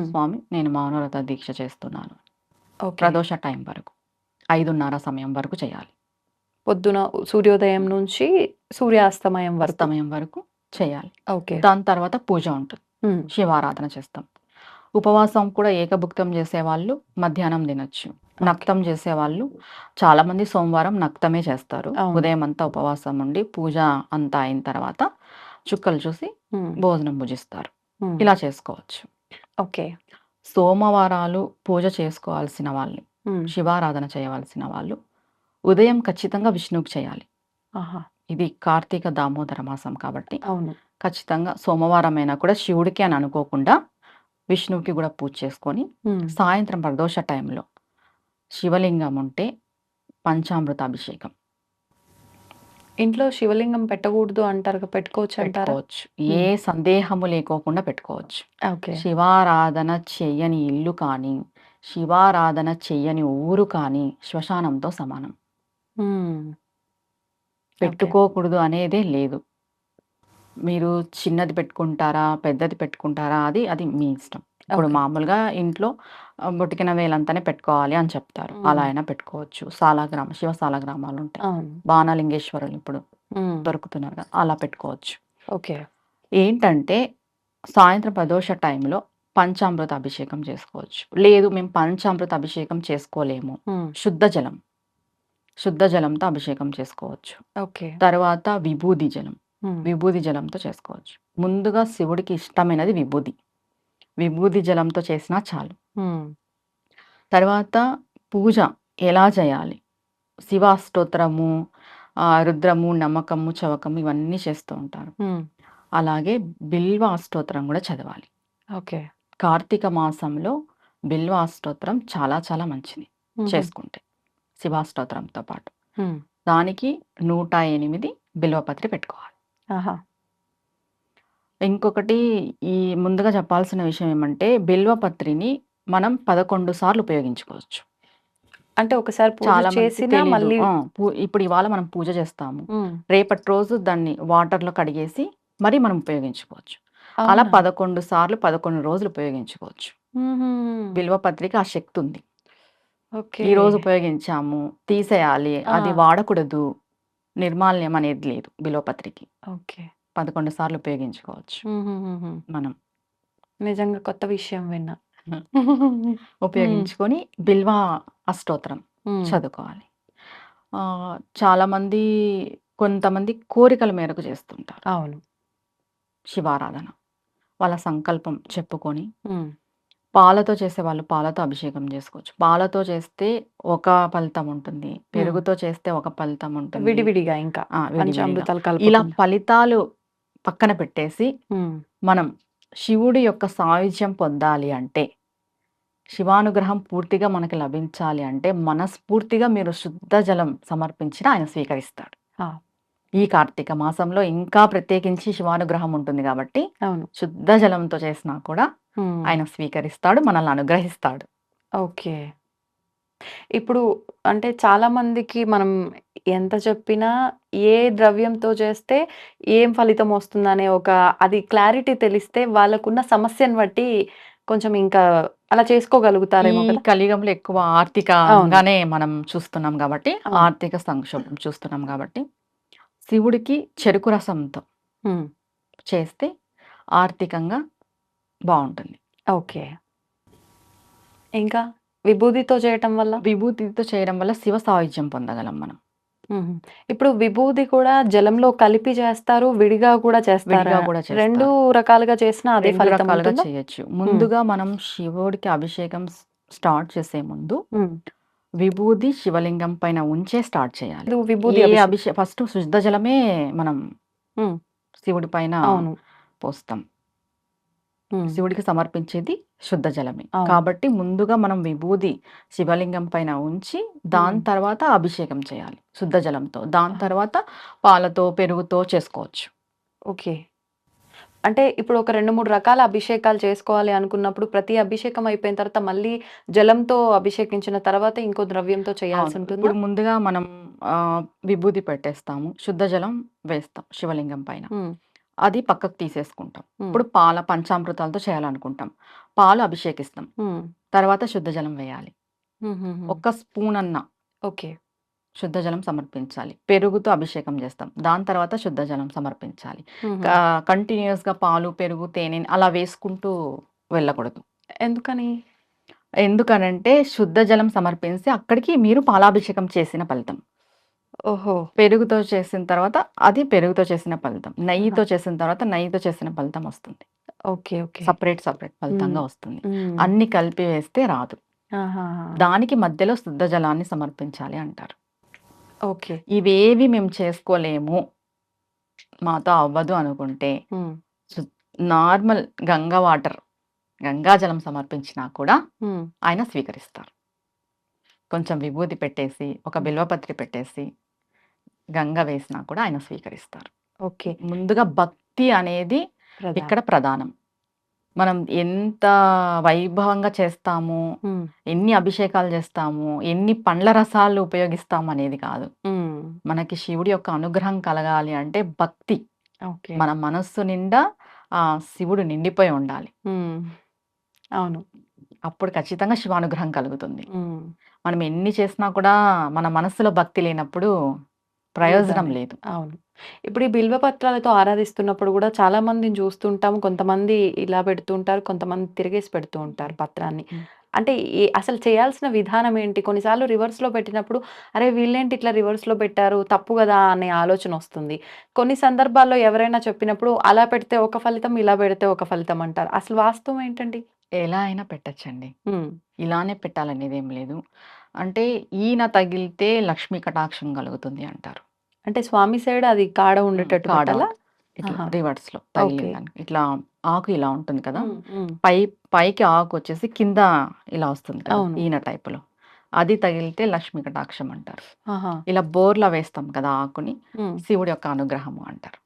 స్వామి నేను మౌనవ్రత దీక్ష చేస్తున్నాను. ఓకే. ప్రదోష టైం వరకు 5:30 సమయం వరకు చేయాలి. పొద్దున సూర్యోదయం నుంచి సూర్యాస్తమయం వరకు. అస్తమయం వరకు చేయాలి. ఓకే. దాని తర్వాత పూజ ఉంటుంది. శివారాధన చేస్తాం. ఉపవాసం కూడా ఏకభుక్తం చేసేవాళ్ళు మధ్యాహ్నం తినొచ్చు. నక్తం చేసేవాళ్ళు చాలామంది సోమవారం నక్తమే చేస్తారు. అవును. ఉదయం అంతా ఉపవాసం ఉండి పూజ అంతా అయిన తర్వాత చుక్కలు చూసి భోజనం భుజిస్తారు. ఇలా చేసుకోవచ్చు. ఓకే. సోమవారాలు పూజ చేసుకోవాల్సిన వాళ్ళు, శివారాధన చేయవలసిన వాళ్ళు ఉదయం ఖచ్చితంగా విష్ణువుకి చేయాలి. ఆహా! ఇది కార్తీక దామోదర మాసం కాబట్టి అవును. ఖచ్చితంగా సోమవారం అయినా కూడా శివుడికి అని అనుకోకుండా విష్ణువుకి కూడా పూజ చేసుకొని సాయంత్రం ప్రదోష టైంలో శివలింగం ఉంటే పంచామృత అభిషేకం ఇంట్లో శివలింగం పెట్టకూడదు అంటారు. పెట్టుకోవచ్చు అంటారా? పెట్టుకోవచ్చు. ఏ సందేహము లేకోకుండా పెట్టుకోవచ్చు. ఓకే. శివారాధన చెయ్యని ఇల్లు కానీ, శివారాధన చెయ్యని ఊరు కానీ శ్మశానంతో సమానం. పెట్టుకోకూడదు అనేదే లేదు. మీరు చిన్నది పెట్టుకుంటారా, పెద్దది పెట్టుకుంటారా అది మీ ఇష్టం. ఇప్పుడు ఓకే. మామూలుగా ఇంట్లో బొటికిన వేలంతానే పెట్టుకోవాలి అని చెప్తారు. అలా అయినా పెట్టుకోవచ్చు. శివ సాలగ్రామాలు ఉంటాయి. అవును. బాణలింగేశ్వరులు ఇప్పుడు దొరుకుతున్నారు కదా! అలా పెట్టుకోవచ్చు. ఓకే. ఏంటంటే సాయంత్రం ప్రదోష టైంలో పంచామృత అభిషేకం చేసుకోవచ్చు. లేదు మేము పంచామృత అభిషేకం చేసుకోలేము, శుద్ధ జలం, శుద్ధ జలంతో అభిషేకం చేసుకోవచ్చు. ఓకే. తర్వాత విభూది జలం, విభూది జలంతో చేసుకోవచ్చు. ముందుగా శివుడికి ఇష్టమైనది విభూది, విభూది జలంతో చేసినా చాలు. తర్వాత పూజ ఎలా చేయాలి? శివాష్టోత్తరము, రుద్రము, నమ్మకము, చవకము ఇవన్నీ చేస్తూ ఉంటారు. అలాగే బిల్వ అష్టోత్తరం కూడా చదవాలి. ఓకే. కార్తీక మాసంలో బిల్వ అష్టోత్తరం చాలా చాలా మంచిది చేసుకుంటే, శివాష్టోత్తరంతో పాటు. దానికి 108 బిల్వపత్రి పెట్టుకోవాలి. ఆహా! ఇంకొకటి ఈ ముందుగా చెప్పాల్సిన విషయం ఏమంటే, బిల్వపత్రిని మనం 11 సార్లు ఉపయోగించుకోవచ్చు. అంటే ఒకసారి పూజ చాలా మందికి చేసినా తెలీదు. మళ్ళీ ఇప్పుడు ఇవాళ మనం పూజ చేస్తాము, రేపటి రోజు దాన్ని వాటర్లో కడిగేసి మరి మనం ఉపయోగించుకోవచ్చు. అలా 11 సార్లు 11 రోజులు ఉపయోగించుకోవచ్చు. బిల్వపత్రికి ఆ శక్తి ఉంది. ఓకే. ఈ రోజు ఉపయోగించాము, తీసేయాలి, అది వాడకూడదు, నిర్మాల్యం అనేది లేదు బిల్వపత్రికి. ఓకే. 11 సార్లు ఉపయోగించుకోవచ్చు మనం. నిజంగా కొత్త విషయం విన్నా. ఉపయోగించుకొని బిల్వ అష్టోత్తరం చదువుకోవాలి. చాలామంది కొంతమంది కోరికల మేరకు చేస్తుంటారు అవును. శివారాధన. వాళ్ళ సంకల్పం చెప్పుకొని, పాలతో చేసేవాళ్ళు పాలతో అభిషేకం చేసుకోవచ్చు. పాలతో చేస్తే ఒక ఫలితం ఉంటుంది, పెరుగుతో చేస్తే ఒక ఫలితం ఉంటుంది, విడివిడిగా ఇంకా విడివిడిగా. పంచామృతాలు ఇలా కలుపుకుండా. ఫలితాలు పక్కన పెట్టేసి మనం శివుడి యొక్క సాయుధ్యం పొందాలి అంటే, శివానుగ్రహం పూర్తిగా మనకి లభించాలి అంటే, మనస్ఫూర్తిగా మీరు శుద్ధ జలం సమర్పించిన ఆయన స్వీకరిస్తాడు. ఈ కార్తీక మాసంలో ఇంకా ప్రత్యేకించి శివానుగ్రహం ఉంటుంది కాబట్టి అవును. శుద్ధ జలంతో చేసినా కూడా ఆయన స్వీకరిస్తాడు, మనల్ని అనుగ్రహిస్తాడు. ఓకే. ఇప్పుడు అంటే చాలా మందికి మనం ఎంత చెప్పినా ఏ ద్రవ్యంతో చేస్తే ఏం ఫలితం వస్తుందనే అది క్లారిటీ తెలిస్తే వాళ్ళకున్న సమస్యను బట్టి కొంచెం ఇంకా అలా చేసుకోగలుగుతారేమో ఈ కదా! కలియుగంలో ఎక్కువ ఆర్థికంగానే మనం చూస్తున్నాం కాబట్టి, అవును. ఆర్థిక సంక్షోభం చూస్తున్నాం కాబట్టి, శివుడికి చెరుకు రసంతో చేస్తే ఆర్థికంగా బాగుంటుంది. ఓకే. ఇంకా విభూదితో చేయటం వల్ల? విభూతితో చేయడం వల్ల శివ సాయుధ్యం పొందగలం మనం. ఇప్పుడు విభూది కూడా జలంలో కలిపి చేస్తారు, విడిగా కూడా చేస్తారా? విడిగా కూడా చేస్తారు. 2 రకాలుగా చేసినా అదే 2 ఫలితం రకాలుగా ఉంటుందా? చేయొచ్చు. ముందుగా మనం శివుడికి అభిషేకం స్టార్ట్ చేసే ముందు విభూది శివలింగం పైన ఉంచే స్టార్ట్ చేయాలి. ఇది విభూది అభిషేకం. ఫస్ట్ శుద్ధ జలమే మనం హ్మ్. శివుడి పైన అవును. పోస్తాం. శివుడికి సమర్పించేది శుద్ధ జలమే. అవును. కాబట్టి ముందుగా మనం విభూది శివలింగం పైన ఉంచి దాని తర్వాత అభిషేకం చేయాలి శుద్ధ జలంతో. దాని తర్వాత పాలతో, పెరుగుతో చేసుకోవచ్చు. ఓకే. అంటే ఇప్పుడు ఒక 2, 3 రకాల అభిషేకాలు చేసుకోవాలి అనుకున్నప్పుడు ప్రతి అభిషేకం అయిపోయిన తర్వాత మళ్ళీ జలంతో అభిషేకించిన తర్వాత ఇంకో ద్రవ్యంతో చేయాల్సి అవును. ఉంటుందా? ఇప్పుడు ముందుగా మనం విభూది పెట్టేస్తాము, శుద్ధ జలం వేస్తాం శివలింగం పైన, అది పక్కకు తీసేసుకుంటాం. ఇప్పుడు పంచామృతాలతో చేయాలనుకుంటాం, పాలు అభిషేకిస్తాం, తర్వాత శుద్ధ జలం వేయాలి. ఒక స్పూన్ అన్న ఓకే. శుద్ధ జలం సమర్పించాలి. పెరుగుతో అభిషేకం చేస్తాం, దాని తర్వాత శుద్ధ జలం సమర్పించాలి. కంటిన్యూస్గా పాలు, పెరుగు, తేనె అలా వేసుకుంటూ వెళ్ళకూడదు. ఎందుకని? ఎందుకనంటే శుద్ధ జలం సమర్పిస్తే అక్కడికి మీరు పాలాభిషేకం చేసిన ఫలితం. ఓహో! పెరుగుతో చేసిన తర్వాత అది పెరుగుతో చేసిన ఫలితం, నెయ్యితో చేసిన తర్వాత నెయ్యితో చేసిన ఫలితం వస్తుంది. ఓకే. ఓకే. సపరేట్ ఫలితంగా వస్తుంది. అన్ని కలిపి వేస్తే రాదు. దానికి మధ్యలో శుద్ధ జలాన్ని సమర్పించాలి అంటారు. ఓకే. ఇవేవి మేము చేసుకోలేము, మాతో అవ్వదు అనుకుంటే నార్మల్ గంగా జలం సమర్పించినా కూడా ఆయన స్వీకరిస్తారు. కొంచెం విభూది పెట్టేసి, ఒక బిల్వపత్రి పెట్టేసి, గంగ వేసినా కూడా ఆయన స్వీకరిస్తారు. ఓకే. ముందుగా భక్తి అనేది ఇక్కడ ప్రధానం. మనం ఎంత వైభవంగా చేస్తాము, ఎన్ని అభిషేకాలు చేస్తాము, ఎన్ని పండ్ల రసాలు ఉపయోగిస్తాము అనేది కాదు. మనకి శివుడి యొక్క అనుగ్రహం కలగాలి అంటే భక్తి, మన మనస్సు నిండా శివుడు నిండిపోయి ఉండాలి. అవును. అప్పుడు ఖచ్చితంగా శివానుగ్రహం కలుగుతుంది. మనం ఎన్ని చేసినా కూడా మన మనస్సులో భక్తి లేనప్పుడు ప్రయోజనం వద్దని. లేదు. అవును. ఇప్పుడు ఈ బిల్వ పత్రాలతో ఆరాధిస్తున్నప్పుడు గూడా చాలా మందిని చూస్తుంటాము. కొంతమంది ఇలా పెడుతూ ఉంటారు. కొంతమంది తిరిగేసి పెడుతూ ఉంటారు పత్రాన్ని. హ్మ్. అంటే అసలు చేయాల్సిన విధానం ఏంటి? కొన్నిసార్లు రివర్స్‌లో పెట్టినప్పుడు అరే! వీళ్ళేంటి ఇట్లా రివర్స్‌లో పెట్టారు తప్పు గదా! అనే ఆలోచనొస్తుంది. కొన్ని సందర్భాల్లో ఎవరైనా చెప్పినప్పుడు అలా పెడితే ఒక ఫలితం, ఇలా పెడితే ఒక ఫలితం అంటారు. అసలు వాస్తవం ఏంటండి? ఎలా అయినా పెట్టొచ్చండి. హ్మ్. ఇలానే పెట్టాలనేదేం లేదు. అంటే ఈన తగిలితే లక్ష్మీ కటాక్షం కలుగుతుంది అంటారు. అంటే స్వామి సైడ్ అది కాడ ఉండేటట్టు కాడ పెట్టాలా? ఇట్లా ఆహా! రివర్స్‌లో ఓకే. తగిలిందానికి. ఇట్లా ఆకు ఇలా ఉంటుంది కదా! హ్మ్. హ్మ్. పై పైకి ఆకొచ్చేసి కింద ఇలా వస్తుంది కదా! అవును. ఈన టైపులో. అది తగిలితే లక్ష్మీ కటాక్షం అంటారు. ఆహా! ఇలా బోర్లా వేస్తాం కదా ఆకుని, హ్మ్. శివుడి యొక్క అనుగ్రహము అంటారు.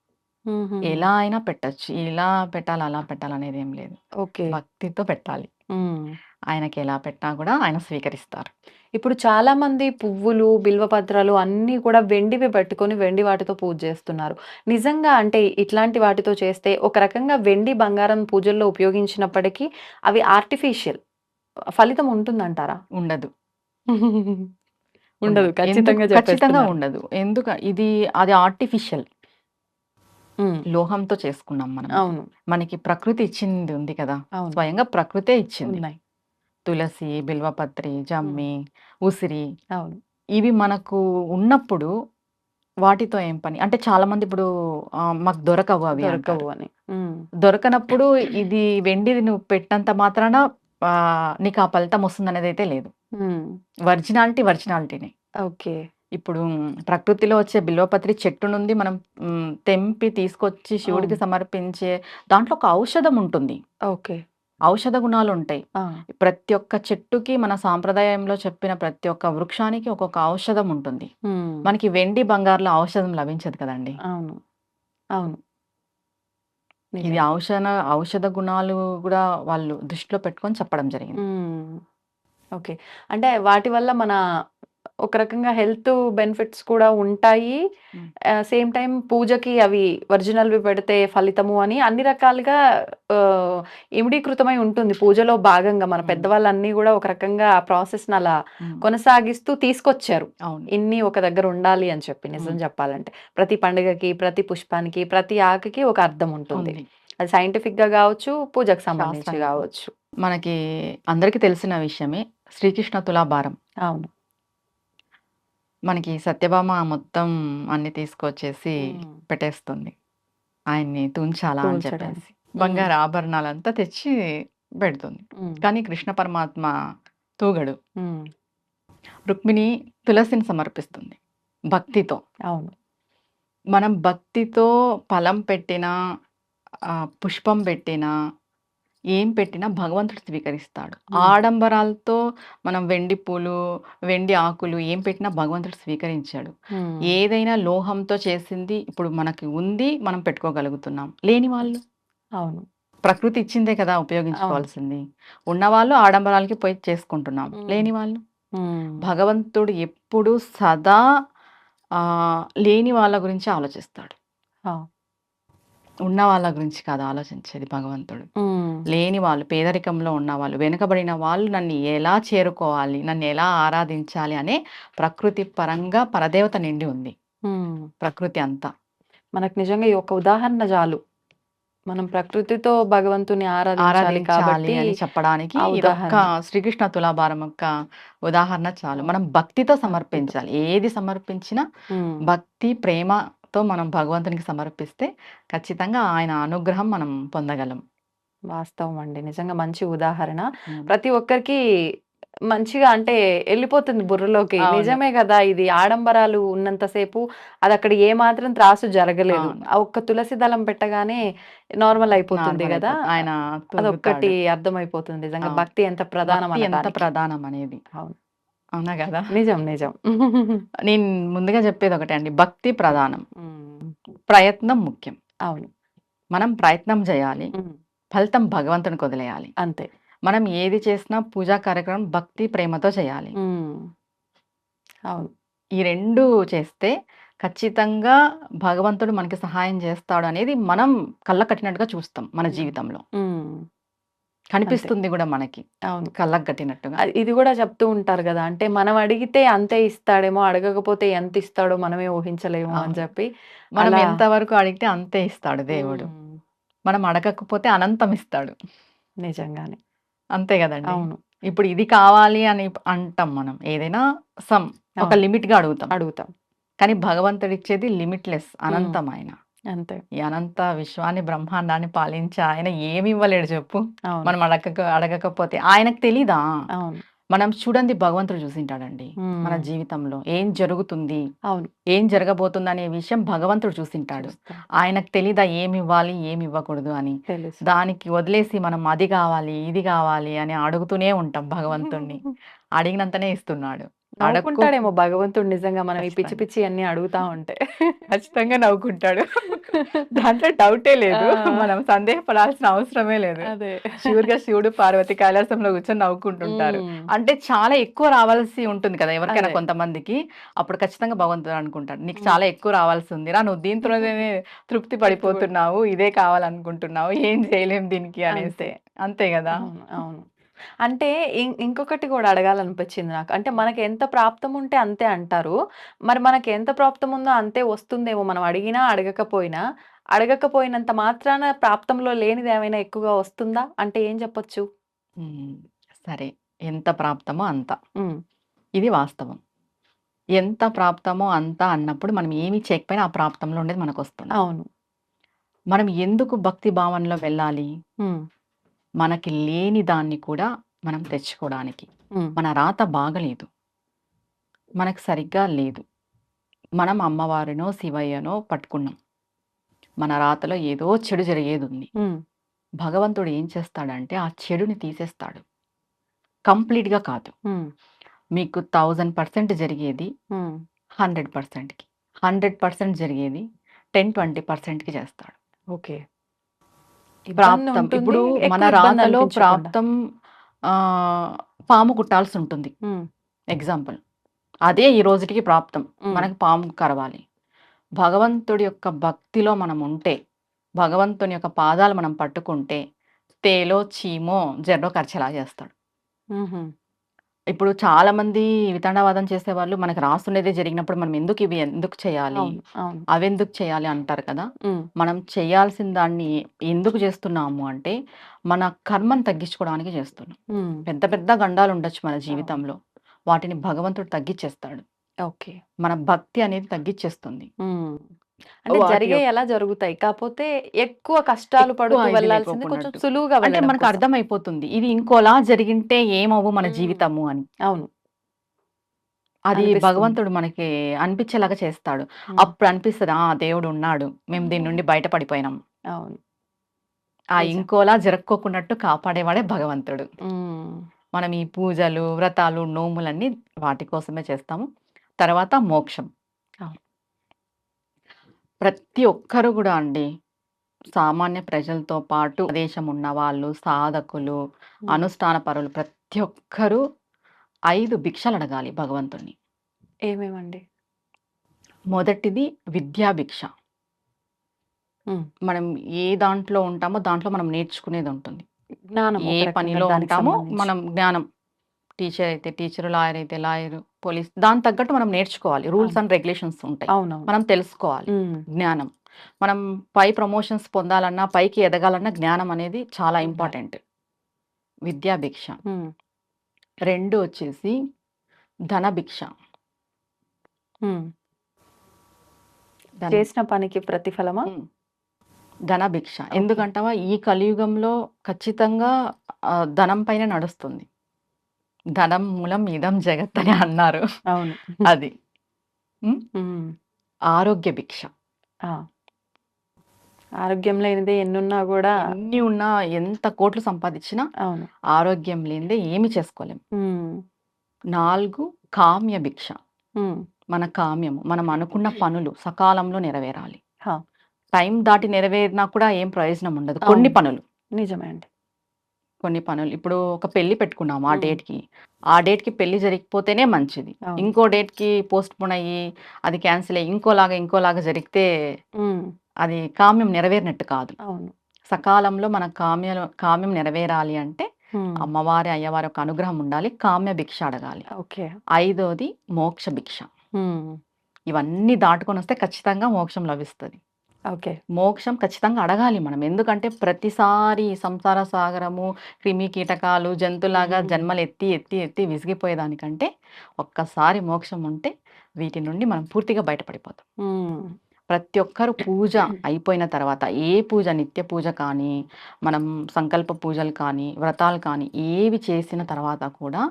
హుహుహు. ఎలా అయినా పెట్టొచ్చు. ఇలా పెట్టాలి, అలా పెట్టాలనేదేం లేదు. ఓకే. భక్తితో పెట్టాలి. హ్మ్. ఆయనకి ఎలా పెట్టినా కూడా ఆయన స్వీకరిస్తారు. ఇప్పుడు చాలామంది పువ్వులు, బిల్వపత్రాలు అన్నీ కూడా వెండివి పట్టుకొని వెండి వాటితో పూజ చేస్తున్నారు. నిజంగా అంటే ఇట్లాంటి వాటితో చేస్తే ఒక రకంగా వెండి, బంగారం పూజల్లో ఉపయోగించినప్పటికీ అవి ఆర్టిఫిషియల్. ఫలితం ఉంటుందంటారా? ఉండదు. ఉండదు. ఉండదు. ఎందుకు? ఖచ్చితంగా ఖచ్చితంగా చెప్పేస్తున్నారు. ఉండదు. అది ఆర్టిఫిషియల్. హ్మ్. లోహంతో చేసుకున్నాం మనం. అవును. మనకి ప్రకృతి ఇచ్చింది ఉంది కదా! అవును. స్వయంగా ప్రకృతే ఇచ్చింది. ఉన్నాయి. తులసి, బిల్వపత్రి, హ్మ్. జమ్మి, ఉసిరి అవును. ఇవి మనకు ఉన్నప్పుడు వాటితో ఏం పని? అంటే చాలామంది ఇప్పుడు మాకు దొరకవు అవి దొరకవు అంటారు. అని. హ్మ్. దొరకనప్పుడు ఇది వెండిది నువ్వు పెట్టినంత మాత్రాన నీకు ఆ ఫలితం వస్తుందనేదైతే లేదు. హ్మ్. ఒరిజినాలిటీనే. ఓకే. ఇప్పుడు ప్రకృతిలో వచ్చే బిల్వపత్రి చెట్టు నుండి మనం తెంపి తీసుకొచ్చి శివుడికి అవును. సమర్పించే దాంట్లో ఒక ఔషధం ఉంటుంది. ఓకే. ఔషధ గుణాలుంటాయి. ఆ! ప్రతి ఒక్క చెట్టుకి మన సాంప్రదాయంలో చెప్పిన ప్రతి ఒక్క వృక్షానికి ఒక్కొక్క ఔషధం ఉంటుంది. హ్మ్. మనకి వెండి, బంగారులో ఔషధం లభించదు కదండీ! అవును. అవును. ఇది నిజమే. ఔషధ గుణాలు గూడా వాళ్ళు దృష్టిలో పెట్టుకొని చెప్పడం జరిగింది. హ్మ్. ఓకే. అంటే వాటి వల్ల మన ఒక రకంగా హెల్త్ బెనిఫిట్స్ కూడా ఉంటాయి. హ్మ్. సేమ్ టైమ్ పూజకి అవి ఒరిజినల్‌వి పెడితే ఫలితము అని అన్ని రకాలుగా ఆహ్, ఇమిడీకృతమై ఉంటుంది. పూజలో భాగంగా మన హ్మ్. పెద్దవాళ్ళన్నీ గూడా ఒక రకంగా ఆ ప్రాసెస్‌ని అలా హ్మ్. కొనసాగిస్తూ తీసుకొచ్చారు. అవును. ఇన్ని ఒక దగ్గర ఉండాలి అని చెప్పి నిజం హ్మ్. చెప్పాలంటే. ప్రతి పండుగకి, ప్రతి పుష్పానికి, ప్రతి ఆకుకి ఒక అర్థం ఉంటుంది. ఉంది. అది సైంటిఫిక్‌గా గావచ్చు, పూజకు సంబంధించి శాస్త్రంగా గావచ్చు. మనకి అందరికీ తెలిసిన విషయమే. శ్రీకృష్ణ తులాభారం. అవును. మనకి సత్యభామ మొత్తం అన్నీ తీసుకొచ్చేసి హ్మ్. పెట్టేస్తుంది. ఆయన్ని తుంచాలా అని చెప్పేసి. తూల్చడానికి. హ్మ్. బంగారు ఆభరణాలంతా తెచ్చి పెడుతుంది. హ్మ్. కానీ కృష్ణ పరమాత్మ తూగడు. హ్మ్. రుక్మిణి తులసిని సమర్పిస్తుంది భక్తితో. అవును. మనం భక్తితో ఫలం పెట్టినా, పుష్పం పెట్టినా, ఏం పెట్టినా భగవంతుడు స్వీకరిస్తాడు. హ్మ్. ఆడంబరాలతో మనం వెండి పూలు, వెండి ఆకులు ఏం పెట్టినా భగవంతుడు స్వీకరించాడు. హ్మ్. ఏదైనా లోహంతో చేసింది ఇప్పుడు మనకి ఉంది, మనం పెట్టుకోగలుగుతున్నాం. లేని వాళ్ళు అవును. ప్రకృతి ఇచ్చిందే కదా అవును. ఉపయోగించుకోవాల్సింది. ఉన్నవాళ్ళు ఆడంబరాలకి పోయి చేసుకుంటున్నాం. హ్మ్. లేని వాళ్ళు హ్మ్. భగవంతుడు ఎప్పుడు సదా లేని వాళ్ళ గురించి ఆలోచిస్తాడు. ఆ! ఉన్న వాళ్ళ గురించి కాదు ఆలోచించేది భగవంతుడు. హ్మ్. లేని వాళ్ళు, పేదరికంలో ఉన్నవాళ్ళు, వెనుకబడిన వాళ్ళు నన్ను ఎలా చేరుకోవాలి, నన్ను ఎలా ఆరాధించాలి అనే ప్రకృతి పరంగా పరదేవత నిండి ఉంది. హ్మ్. ప్రకృతి అంతా. మనకు నిజంగా ఈ ఒక్క ఉదాహరణ చాలు. మనం ప్రకృతితో భగవంతుని ఆరాధించాలి ఆరాధించాలి కాబట్టి అని చెప్పడానికి ఆ ఇదొక్క ఉదాహరణ. శ్రీకృష్ణ తులాభారం యొక్క ఉదాహరణ చాలు. మనం భక్తితో భక్తితో. సమర్పించాలి. ఏది సమర్పించినా హ్మ్. భక్తి, ప్రేమతో మనం భగవంతునికి సమర్పిస్తే ఖచ్చితంగా ఆయన అనుగ్రహం మనం పొందగలం. వాస్తవం అండి. నిజంగా మంచి ఉదాహరణ. అవును. ప్రతి ఒక్కరికి మంచిగా అంటే ఎళ్ళిపోతుంది బుర్రలోకి. అవును. నిజమే గదా! ఇది ఆడంబరాలు ఉన్నంత సేపు అదక్కడ ఏమాత్రం త్రాసు జరగలేదు. అవును. ఆ ఒక్క తులసి దళం పెట్టగానే నార్మల్ అయిపోతుంది నార్మల్ గదా! అయిపోతుంది. ఆయన అదొక్కటి తూగుతాడు. అర్థమైపోతుంది. నిజంగా అవును. భక్తి ఎంత ప్రధానం భక్తి ఎంత అనటానికి. ప్రధానం అనేది. అవును. అవునా గదా! నిజం. నిజం. నేను ముందుగా చెప్పేదొకటే అండి. భక్తి ప్రధానం. హ్మ్. ప్రయత్నం ముఖ్యం. అవును. మనం ప్రయత్నం జేయాలి. హ్మ్. ఫలితం భగవంతునికి వదిలేయాలి. అంతే. మనం ఏది చేసినా పూజా కార్యక్రమం భక్తి, ప్రేమతో చేయాలి. హ్మ్. అవును. ఈ 2 చేస్తే ఖచ్చితంగా భగవంతుడు మనకి సహాయం చేస్తాడు అనేది మనం కళ్ళ కట్టినట్టుగా చూస్తాం మన హ్మ్. జీవితంలో. హ్మ్. కనిపిస్తుంది కూడా మనకి అవును. కళ్ళకు కట్టినట్టుగా. ఇది కూడా చెప్తూ ఉంటారు కదా! అంటే మనం అడిగితే అంతే ఇస్తాడేమో, అడగకపోతే ఎంత ఇస్తాడో మనమే ఊహించలేము అని అవును. చెప్పి మనం అలా ఎంతవరకు అడిగితే అంతే ఇస్తాడు దేవుడు. హ్మ్. మనం అడగకపోతే అనంతం ఇస్తాడు. నిజంగానే. అంతే గదండీ! అవును. ఇప్పుడు ఇది కావాలి అని అంటాం మనం. ఏదైనా ఒక అవును. లిమిట్‌గా అడుగుతాం. అడుగుతాం. కానీ భగవంతుడిచ్చేది లిమిట్‌లెస్ హ్మ్. అనంతం ఆయన. అంతే. ఈ అనంత విశ్వాన్ని, బ్రహ్మాండాన్ని పాలించే ఆయన ఏమి ఇవ్వలేడు చెప్పు? అవును. మనం అడగకపోతే. ఆయనకు తెలీదా? అవును. మనం చూడంది భగవంతుడు చూసింటాడండి. మన హ్మ్. జీవితంలో ఏం జరుగుతుంది? అవును. ఏం జరగబోతుందనే విషయం భగవంతుడు చూసింటాడు. చూస్తాం. ఆయనకు తెలీదా ఏమివ్వాలి, ఏమివ్వకూడదు అని. తెలుసు. దానికి వదిలేసి మనం అది కావాలి, ఇది కావాలి అని అడుగుతూనే ఉంటాం భగవంతుడిని. అడిగినంతనే ఇస్తున్నాడు. అడక్కో నవ్వుకుంటాడేమో భగవంతుడు నిజంగా మనం ఈ పిచ్చి ఖచ్చితంగా. పిచ్చి అన్నీ అడుగుతా ఉంటే. ఖచ్చితంగా నవ్వుకుంటాడు. దాంట్లో డౌటే ఆ! లేదు. మనం సందేహపడాల్సిన అవసరమే లేదు. అదే. శివుడు, పార్వతి కైలాసంలో కూర్చొని నవ్వుకుంటుంటారు. హ్మ్. అంటే చాలా ఎక్కువ రావాల్సి ఉంటుంది కదా! ఎవరికైనా అదే. కొంతమందికి. అప్పుడు ఖచ్చితంగా భగవంతుడు అనుకుంటాడు. నీకు హ్మ్. చాలా ఎక్కువ రావాల్సి ఉందిరా. నువ్వు దీంట్లోనే తృప్తి పడిపోతున్నావు. ఇదే కావాలనుకుంటున్నావు. ఏం చేయలేం దీనికి అనేసి. అంతే. అంతే గదా! అవును. అవును. అంటే ఇంకొకటి గూడా అడగాలనిపించింది నాకు. అంటే మనకి ఎంత ప్రాప్తం ఉంటే అంతే అంటారు. మరి మనకి ఎంత ప్రాప్తం ఉందో అంతే వస్తుందేమో మనం అడిగినా, అడగకపోయినా. అడగకపోయినంత మాత్రాన ప్రాప్తంలో లేనిది ఏమైనా ఎక్కువగా వస్తుందా? అంటే ఏం చెప్పొచ్చు? హ్మ్. సరే. ఎంత ప్రాప్తమో అంత. హ్మ్. ఇది వాస్తవం. ఎంత ప్రాప్తమో అంత అన్నప్పుడు మనం ఏమి చేయకపోయినా ఆ ప్రాప్తంలో ఉండేది మనకొస్తుంది. అవును. మనం ఎందుకు భక్తి భావనలో వెళ్ళాలి? హ్మ్. మనకి లేని దాన్ని కూడా మనం తెచ్చుకోవడానికి. హ్మ్. మన రాత బాగలేదు. మనకు సరిగ్గా లేదు. మనం అమ్మవారినో, శివయ్యనో పట్టుకున్నాం. మన రాతలో ఏదో చెడు జరిగేదుంది. హ్మ్. భగవంతుడు ఏం చేస్తాడంటే ఆ చెడుని తీసేస్తాడు. కంప్లీట్‌గా కాదు. హ్మ్. మీకు 1000% జరిగేది హ్మ్. 100%కి. 100% జరిగేది 10, 20%కి చేస్తాడు. ఓకే. ప్రాప్తం ఇబ్బందుంటుంది. ఇప్పుడు మన ఎక్కువ రాతలో ఇబ్బందనిపించకుండా. ప్రాప్తం పాము కుట్టాల్సుంటుంది. హ్మ్. ఎగ్జాంపుల్. అదే ఈ రోజుటికి ప్రాప్తం. హ్మ్. మనకు పాము కరవాలి. భగవంతుడి యొక్క భక్తిలో మనం ఉంటే, భగవంతుని యొక్క పాదాలు మనం పట్టుకుంటే, తేలో, చీమో, జర్రో కరిచేలా చేస్తాడు. హుహు. ఇప్పుడు చాలామంది వితండవాదం చేసేవాళ్ళు మనకు రాసుండేదే జరిగినప్పుడు మనం ఇవి ఎందుకు చేయాలి? అవును. అవును. అవెందుకు చేయాలి అంటారు కదా! హ్మ్. మనం చేయాల్సిన దాన్ని ఎందుకు చేస్తున్నాము అంటే, మన కర్మను తగ్గించుకోవడానికి చేస్తున్నాం. హ్మ్. పెద్ద పెద్ద గండాలుండొచ్చు మన అవును. జీవితంలో. వాటిని భగవంతుడు తగ్గిచ్చేస్తాడు. ఓకే. మన భక్తి అనేది తగ్గిచ్చేస్తుంది. హ్మ్. అంటే వాటి జరిగాయి యొక్క ఎలా జరుగుతాయి. కాపోతే ఎక్కువ కష్టాలు ఎక్కువ పడుతూ ఇది వెళ్ళాల్సింది కొంచెం లేకోకున్నట్టు. సులువుగా అంటే వెళ్ళడం మనకు కోసం. అర్థమైపోతుంది. ఇది ఇంకోలా జరిగింటే ఏమవ్వు మన హ్మ్. జీవితము అని. అవును. అది అనిపిస్తుంది. భగవంతుడు మనకి అనిపించేలాగా చేస్తాడు. హ్మ్. అప్పుడు అనిపిస్తది. ఆ! దేవుడున్నాడు. మేము దీని నుండి బయట పడిపోయినాం. అవును. ఆ నిజం. ఇంకోలా జరక్కోకున్నట్టు కాపాడేవాడే భగవంతుడు. హ్మ్. మనం ఈ పూజలు, వ్రతాలు, నోములన్నీ వాటి కోసమే చేస్తాము. తర్వాత మోక్షం. అవును. ప్రతి ఒక్కరు గూడా అండి సామాన్య ప్రజలతో పాటు దేశం ఉన్నవాళ్ళు, సాధకులు, హ్మ్. అనుష్ఠాన పరులు ప్రతి ఒక్కరూ 5 భిక్షలడగాలి భగవంతుడిని. ఏమేమండి? మొదటిది విద్యా భిక్ష. హ్మ్. మనం ఏ దాంట్లో ఉంటామో దాంట్లో మనం నేర్చుకునేదుంటుంది. జ్ఞానం ఏ ఒక రకంగా పనిలో దానికి ఉంటామో సంబంధించి. మనం జ్ఞానం టీచర్ అయితే టీచరు, లాయర్ అయితే లాయరు, పోలీస్ దానికి తగ్గట్టు మనం నేర్చుకోవాలి. రూల్స్ అవును. అండ్ రెగ్యులేషన్స్ ఉంటాయి. అవునవును. మనం తెలుసుకోవాలి. హ్మ్. జ్ఞానం. మనం పై ప్రమోషన్స్ పొందాలన్నా, పైకి ఎదగాలన్నా జ్ఞానం అనేది చాలా ఉండాలి. ఇంపార్టెంట్. విద్యా భిక్ష. హ్మ్. 2 వచ్చేసి ధన భిక్ష. హ్మ్. ధనం. చేసిన పనికి ప్రతిఫలమా? హ్మ్. ధన భిక్ష. ఓకే. ఎందుకంటావా ఈ కలియుగంలో ఖచ్చితంగా ధనం పైన నడుస్తుంది. ధనం మూలం ఇదం జగత్ అని అన్నారు. అవును. అది. హ్మ్. హ్మ్. ఆరోగ్య భిక్ష. ఆ! ఆరోగ్యం లేనిదే ఎన్నున్నా గూడా ఎన్ని ఉన్నా, ఎంత కోట్లు సంపాదిచ్చినా అవును. ఆరోగ్యం లేనిదే ఏమి చేసుకోలేం. హ్మ్. 4 కామ్య భిక్ష. హ్మ్. మన కామ్యము. మనం అనుకున్న పనులు సకాలంలో నెరవేరాలి. హా! టైం దాటి నెరవేరినా కూడా ఏం ప్రయోజనం ఉండదు. కొన్ని అవును. పనులు. నిజమే అండి. కొన్ని పనులు. ఇప్పుడు ఒక పెళ్లి పెట్టుకున్నాము ఆ హ్మ్. డేట్‌కి. ఆ డేట్‌కి పెళ్లి జరిగిపోతేనే మంచిది. అవును. ఇంకో డేట్‌కి పోస్ట్‌పోన్ అయ్యి, అది క్యాన్సిల్ అయ్యి ఇంకోలాగా జరిగితే హ్మ్. అది కామ్యం నెరవేరినట్టు కాదు. అవును. సకాలంలో మన కామ్యం నెరవేరాలి అంటే అమ్మవారి అయ్యవారి యొక్క అనుగ్రహం ఉండాలి, కామ్య భిక్ష అడగాలి. ఓకే. 5వది మోక్ష భిక్ష. ఇవన్నీ దాటుకొని వస్తే ఖచ్చితంగా మోక్షం లభిస్తుంది. ఓకే. మోక్షం ఖచ్చితంగా అడగాలి మనం. ఎందుకంటే ప్రతిసారి సంసార సాగరము, క్రిమి కీటకాలు, జంతులాగా జన్మలు ఎత్తి ఎత్తి ఎత్తి విసిగిపోయేదానికంటే ఒక్కసారి మోక్షం ఉంటే వీటి నుండి మనం పూర్తిగా బయటపడిపోతాం. ప్రతి ఒక్కరు పూజ అయిపోయిన తర్వాత, ఏ పూజ, నిత్య పూజ కానీ, మనం సంకల్ప పూజలు కానీ, వ్రతాలు కానీ ఏవి చేసిన తర్వాత కూడా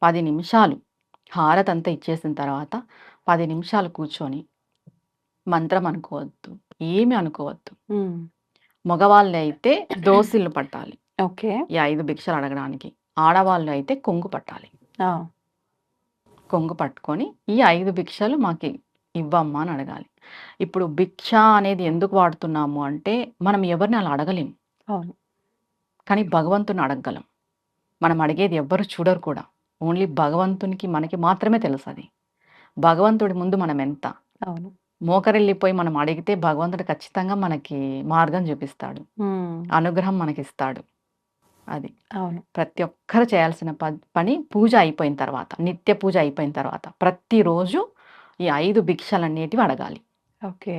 10 నిమిషాలు హారతి అంతా ఇచ్చేసిన తర్వాత 10 నిమిషాలు కూర్చొని మంత్రం అనుకోవద్దు, ఏమి అనుకోవద్దు. మగవాళ్ళు అయితే దోసిళ్ళు పట్టాలి ఓకే. ఈ 5 భిక్షలు అడగడానికి. ఆడవాళ్ళు అయితే కొంగు పట్టాలి. కొంగు పట్టుకొని ఈ 5 భిక్షలు మాకు ఇవ్వమ్మా అని అడగాలి. ఇప్పుడు భిక్ష అనేది ఎందుకు వాడుతున్నాము అంటే మనం ఎవరిని అలా అడగలేము, అవును. కానీ భగవంతుని అడగగలం. మనం అడిగేది ఎవ్వరు చూడరు కూడా, ఓన్లీ భగవంతునికి మనకి మాత్రమే తెలుసు. అది భగవంతుడి ముందు మనం ఎంత. అవును. మోకరిల్లిపోయి మనం అడిగితే భగవంతుడు ఖచ్చితంగా మనకి మార్గం చూపిస్తాడు, అనుగ్రహం మనకిస్తాడు. అది అవును. ప్రతి ఒక్కరు చేయాల్సిన పని పూజ అయిపోయిన తర్వాత, నిత్య పూజ అయిపోయిన తర్వాత ప్రతిరోజు ఈ 5 భిక్షలన్నిటివి అడగాలి. ఓకే.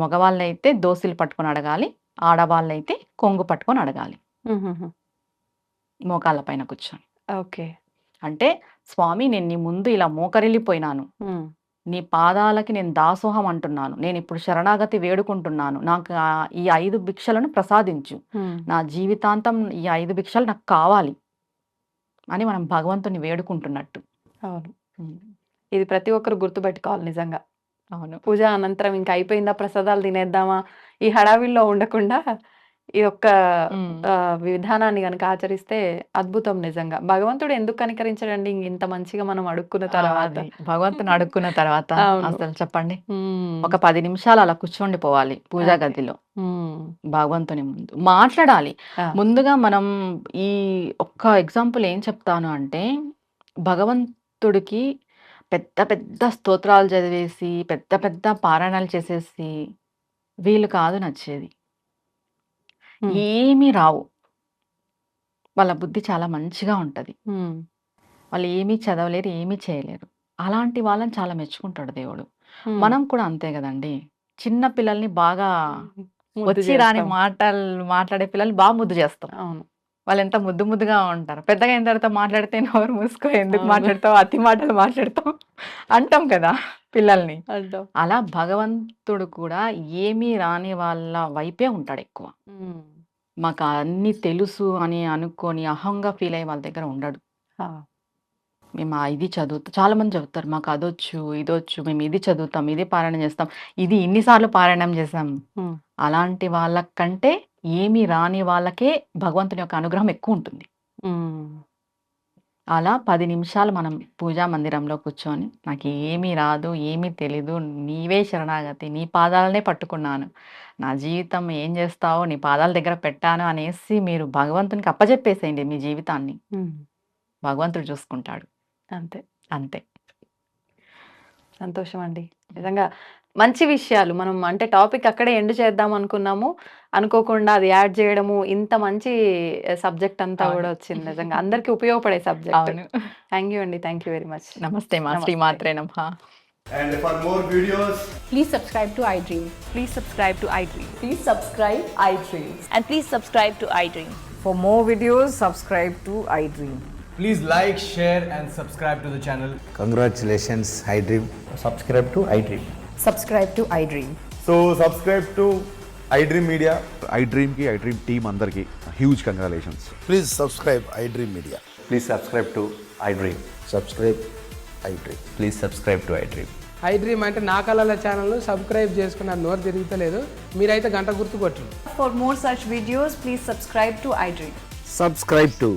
మగవాళ్ళైతే దోసిలు పట్టుకొని అడగాలి, ఆడవాళ్ళైతే కొంగు పట్టుకొని అడగాలి, మోకాళ్ళ పైన కూర్చొని. ఓకే. అంటే స్వామి, నేను నీ ముందు ఇలా మోకరిల్లిపోయినాను, నీ పాదాలకి నేను దాసోహం అంటున్నాను, నేను ఇప్పుడు శరణాగతి వేడుకుంటున్నాను, నాకు ఈ 5 భిక్షలను ప్రసాదించు, నా జీవితాంతం ఈ 5 భిక్షలు నాకు కావాలి అని మనం భగవంతుని వేడుకుంటున్నట్టు. అవును. ఇది ప్రతి ఒక్కరు గుర్తుపెట్టుకోవాలి నిజంగా. అవును. పూజ అనంతరం ఇంకా అయిపోయిందా, ప్రసాదాలు తినేద్దామా, ఈ హడావిల్లో ఉండకుండా ఈ యొక్క విధానాన్ని గనక ఆచరిస్తే అద్భుతం నిజంగా. భగవంతుడు ఎందుకు కనికరించడండి ఇంత మంచిగా మనం అడుక్కున్న తర్వాత? భగవంతుని అడుక్కున్న తర్వాత అవును. అసలు చెప్పండి, ఒక 10 నిమిషాలు అలా కూర్చోండిపోవాలి పూజా ఓకే. గదిలో భగవంతుని ముందు మాట్లాడాలి. ముందుగా మనం ఈ ఒక్క ఎగ్జాంపుల్ ఏం చెప్తాను అంటే, భగవంతుడికి పెద్ద పెద్ద స్తోత్రాలు చదివేసి పెద్ద పెద్ద పారాయణాలు చేసేసి వీళ్ళు కాదు నచ్చేది. ఏమీ రావు, వాళ్ళ బుద్ధి చాలా మంచిగా ఉంటది, వాళ్ళు ఏమీ చదవలేరు, ఏమీ చేయలేరు. అలాంటి వాళ్ళని చాలా మెచ్చుకుంటాడు దేవుడు. మనం కూడా అంతే కదండి. చిన్న పిల్లల్ని బాగా వచ్చి రాని మాటలు మాట్లాడే పిల్లల్ని బాగా ముద్దు చేస్తాం. అవును. వాళ్ళు ఎంత ముద్దు ముద్దుగా ఉంటారు. పెద్దగా అయిన తర్వాత మాట్లాడితే నోరు మూసుకో, ఎందుకు అవును. మాట్లాడతావు, అతి మాటలు మాట్లాడతావు అంటాం కదా పిల్లల్ని. అంటాం. అలా భగవంతుడు కూడా ఏమీ రాని వాళ్ళ వైపే ఉంటాడు ఎక్కువ. మాకు అన్నీ తెలుసు అని అనుకొని అహంగా ఫీల్ అయ్యే వాళ్ళ దగ్గర ఉండడు. మేము ఇది చదువుతాం, చాలా మంది చెబుతారు మాకు అదొచ్చు ఇదొచ్చు, మేము ఇది చదువుతాం, ఇది పారాయణం చేస్తాం, ఇది ఇన్నిసార్లు పారాయణం చేస్తాం. అలాంటి వాళ్ళకంటే ఏమీ రాని వాళ్ళకే భగవంతుని యొక్క అనుగ్రహం ఎక్కువ ఉంటుంది. అలా 10 నిమిషాలు మనం పూజా మందిరంలో కూర్చొని, నాకు ఏమీ రాదు, ఏమీ తెలీదు, నీవే శరణాగతి, నీ పాదాలనే పట్టుకున్నాను, నా జీవితం ఏం చేస్తావో నీ పాదాల దగ్గర పెట్టాను అనేసి మీరు భగవంతునికి అప్పచెప్పేసేయండి మీ జీవితాన్ని. భగవంతుడు చూసుకుంటాడు. అంతే. అంతే. సంతోషం అండి. నిజంగా మంచి విషయాలు మనం అంటే టాపిక్ అక్కడే ఎండ్ చేద్దాం అనుకున్నాము, అనుకోకుండా అది యాడ్ చేయడము, ఇంత మంచి సబ్జెక్ట్ అంతా అవును. కూడా వచ్చింది. నిజంగా అందరికీ ఉపయోగపడే సబ్జెక్ట్. అవును. థ్యాంక్ యూ అండి. Thank you very much. నమస్తే మా నమస్తే. శ్రీమాత్రే నమః. And for more videos, Please subscribe to iDream. Please subscribe to iDream. Please subscribe iDream. And please subscribe to iDream. For more videos, subscribe to iDream. please like, share, and subscribe to the channel. Congratulations, iDream. Subscribe to iDream. Subscribe to iDream. So subscribe to iDream Media. iDream ki iDream team andarki huge congratulations. Please subscribe iDream Media. Please subscribe to iDream. Subscribe iDream. Please subscribe to iDream. iDream అంటే నా కళల channel subscribe చేసుకున్న నోరు తిరుగుతలేదు, మీరైతే గంట గుర్తు కొట్టండి. For more such videos, please subscribe to iDream. Subscribe to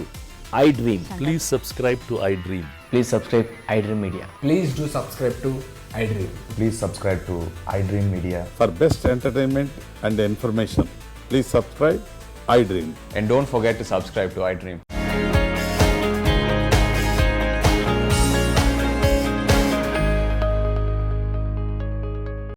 iDream. Please subscribe to iDream. Please subscribe iDream Media. Please do subscribe to iDream. Please subscribe to iDream Media. For best entertainment and information, please subscribe iDream. And don't forget to subscribe to iDream.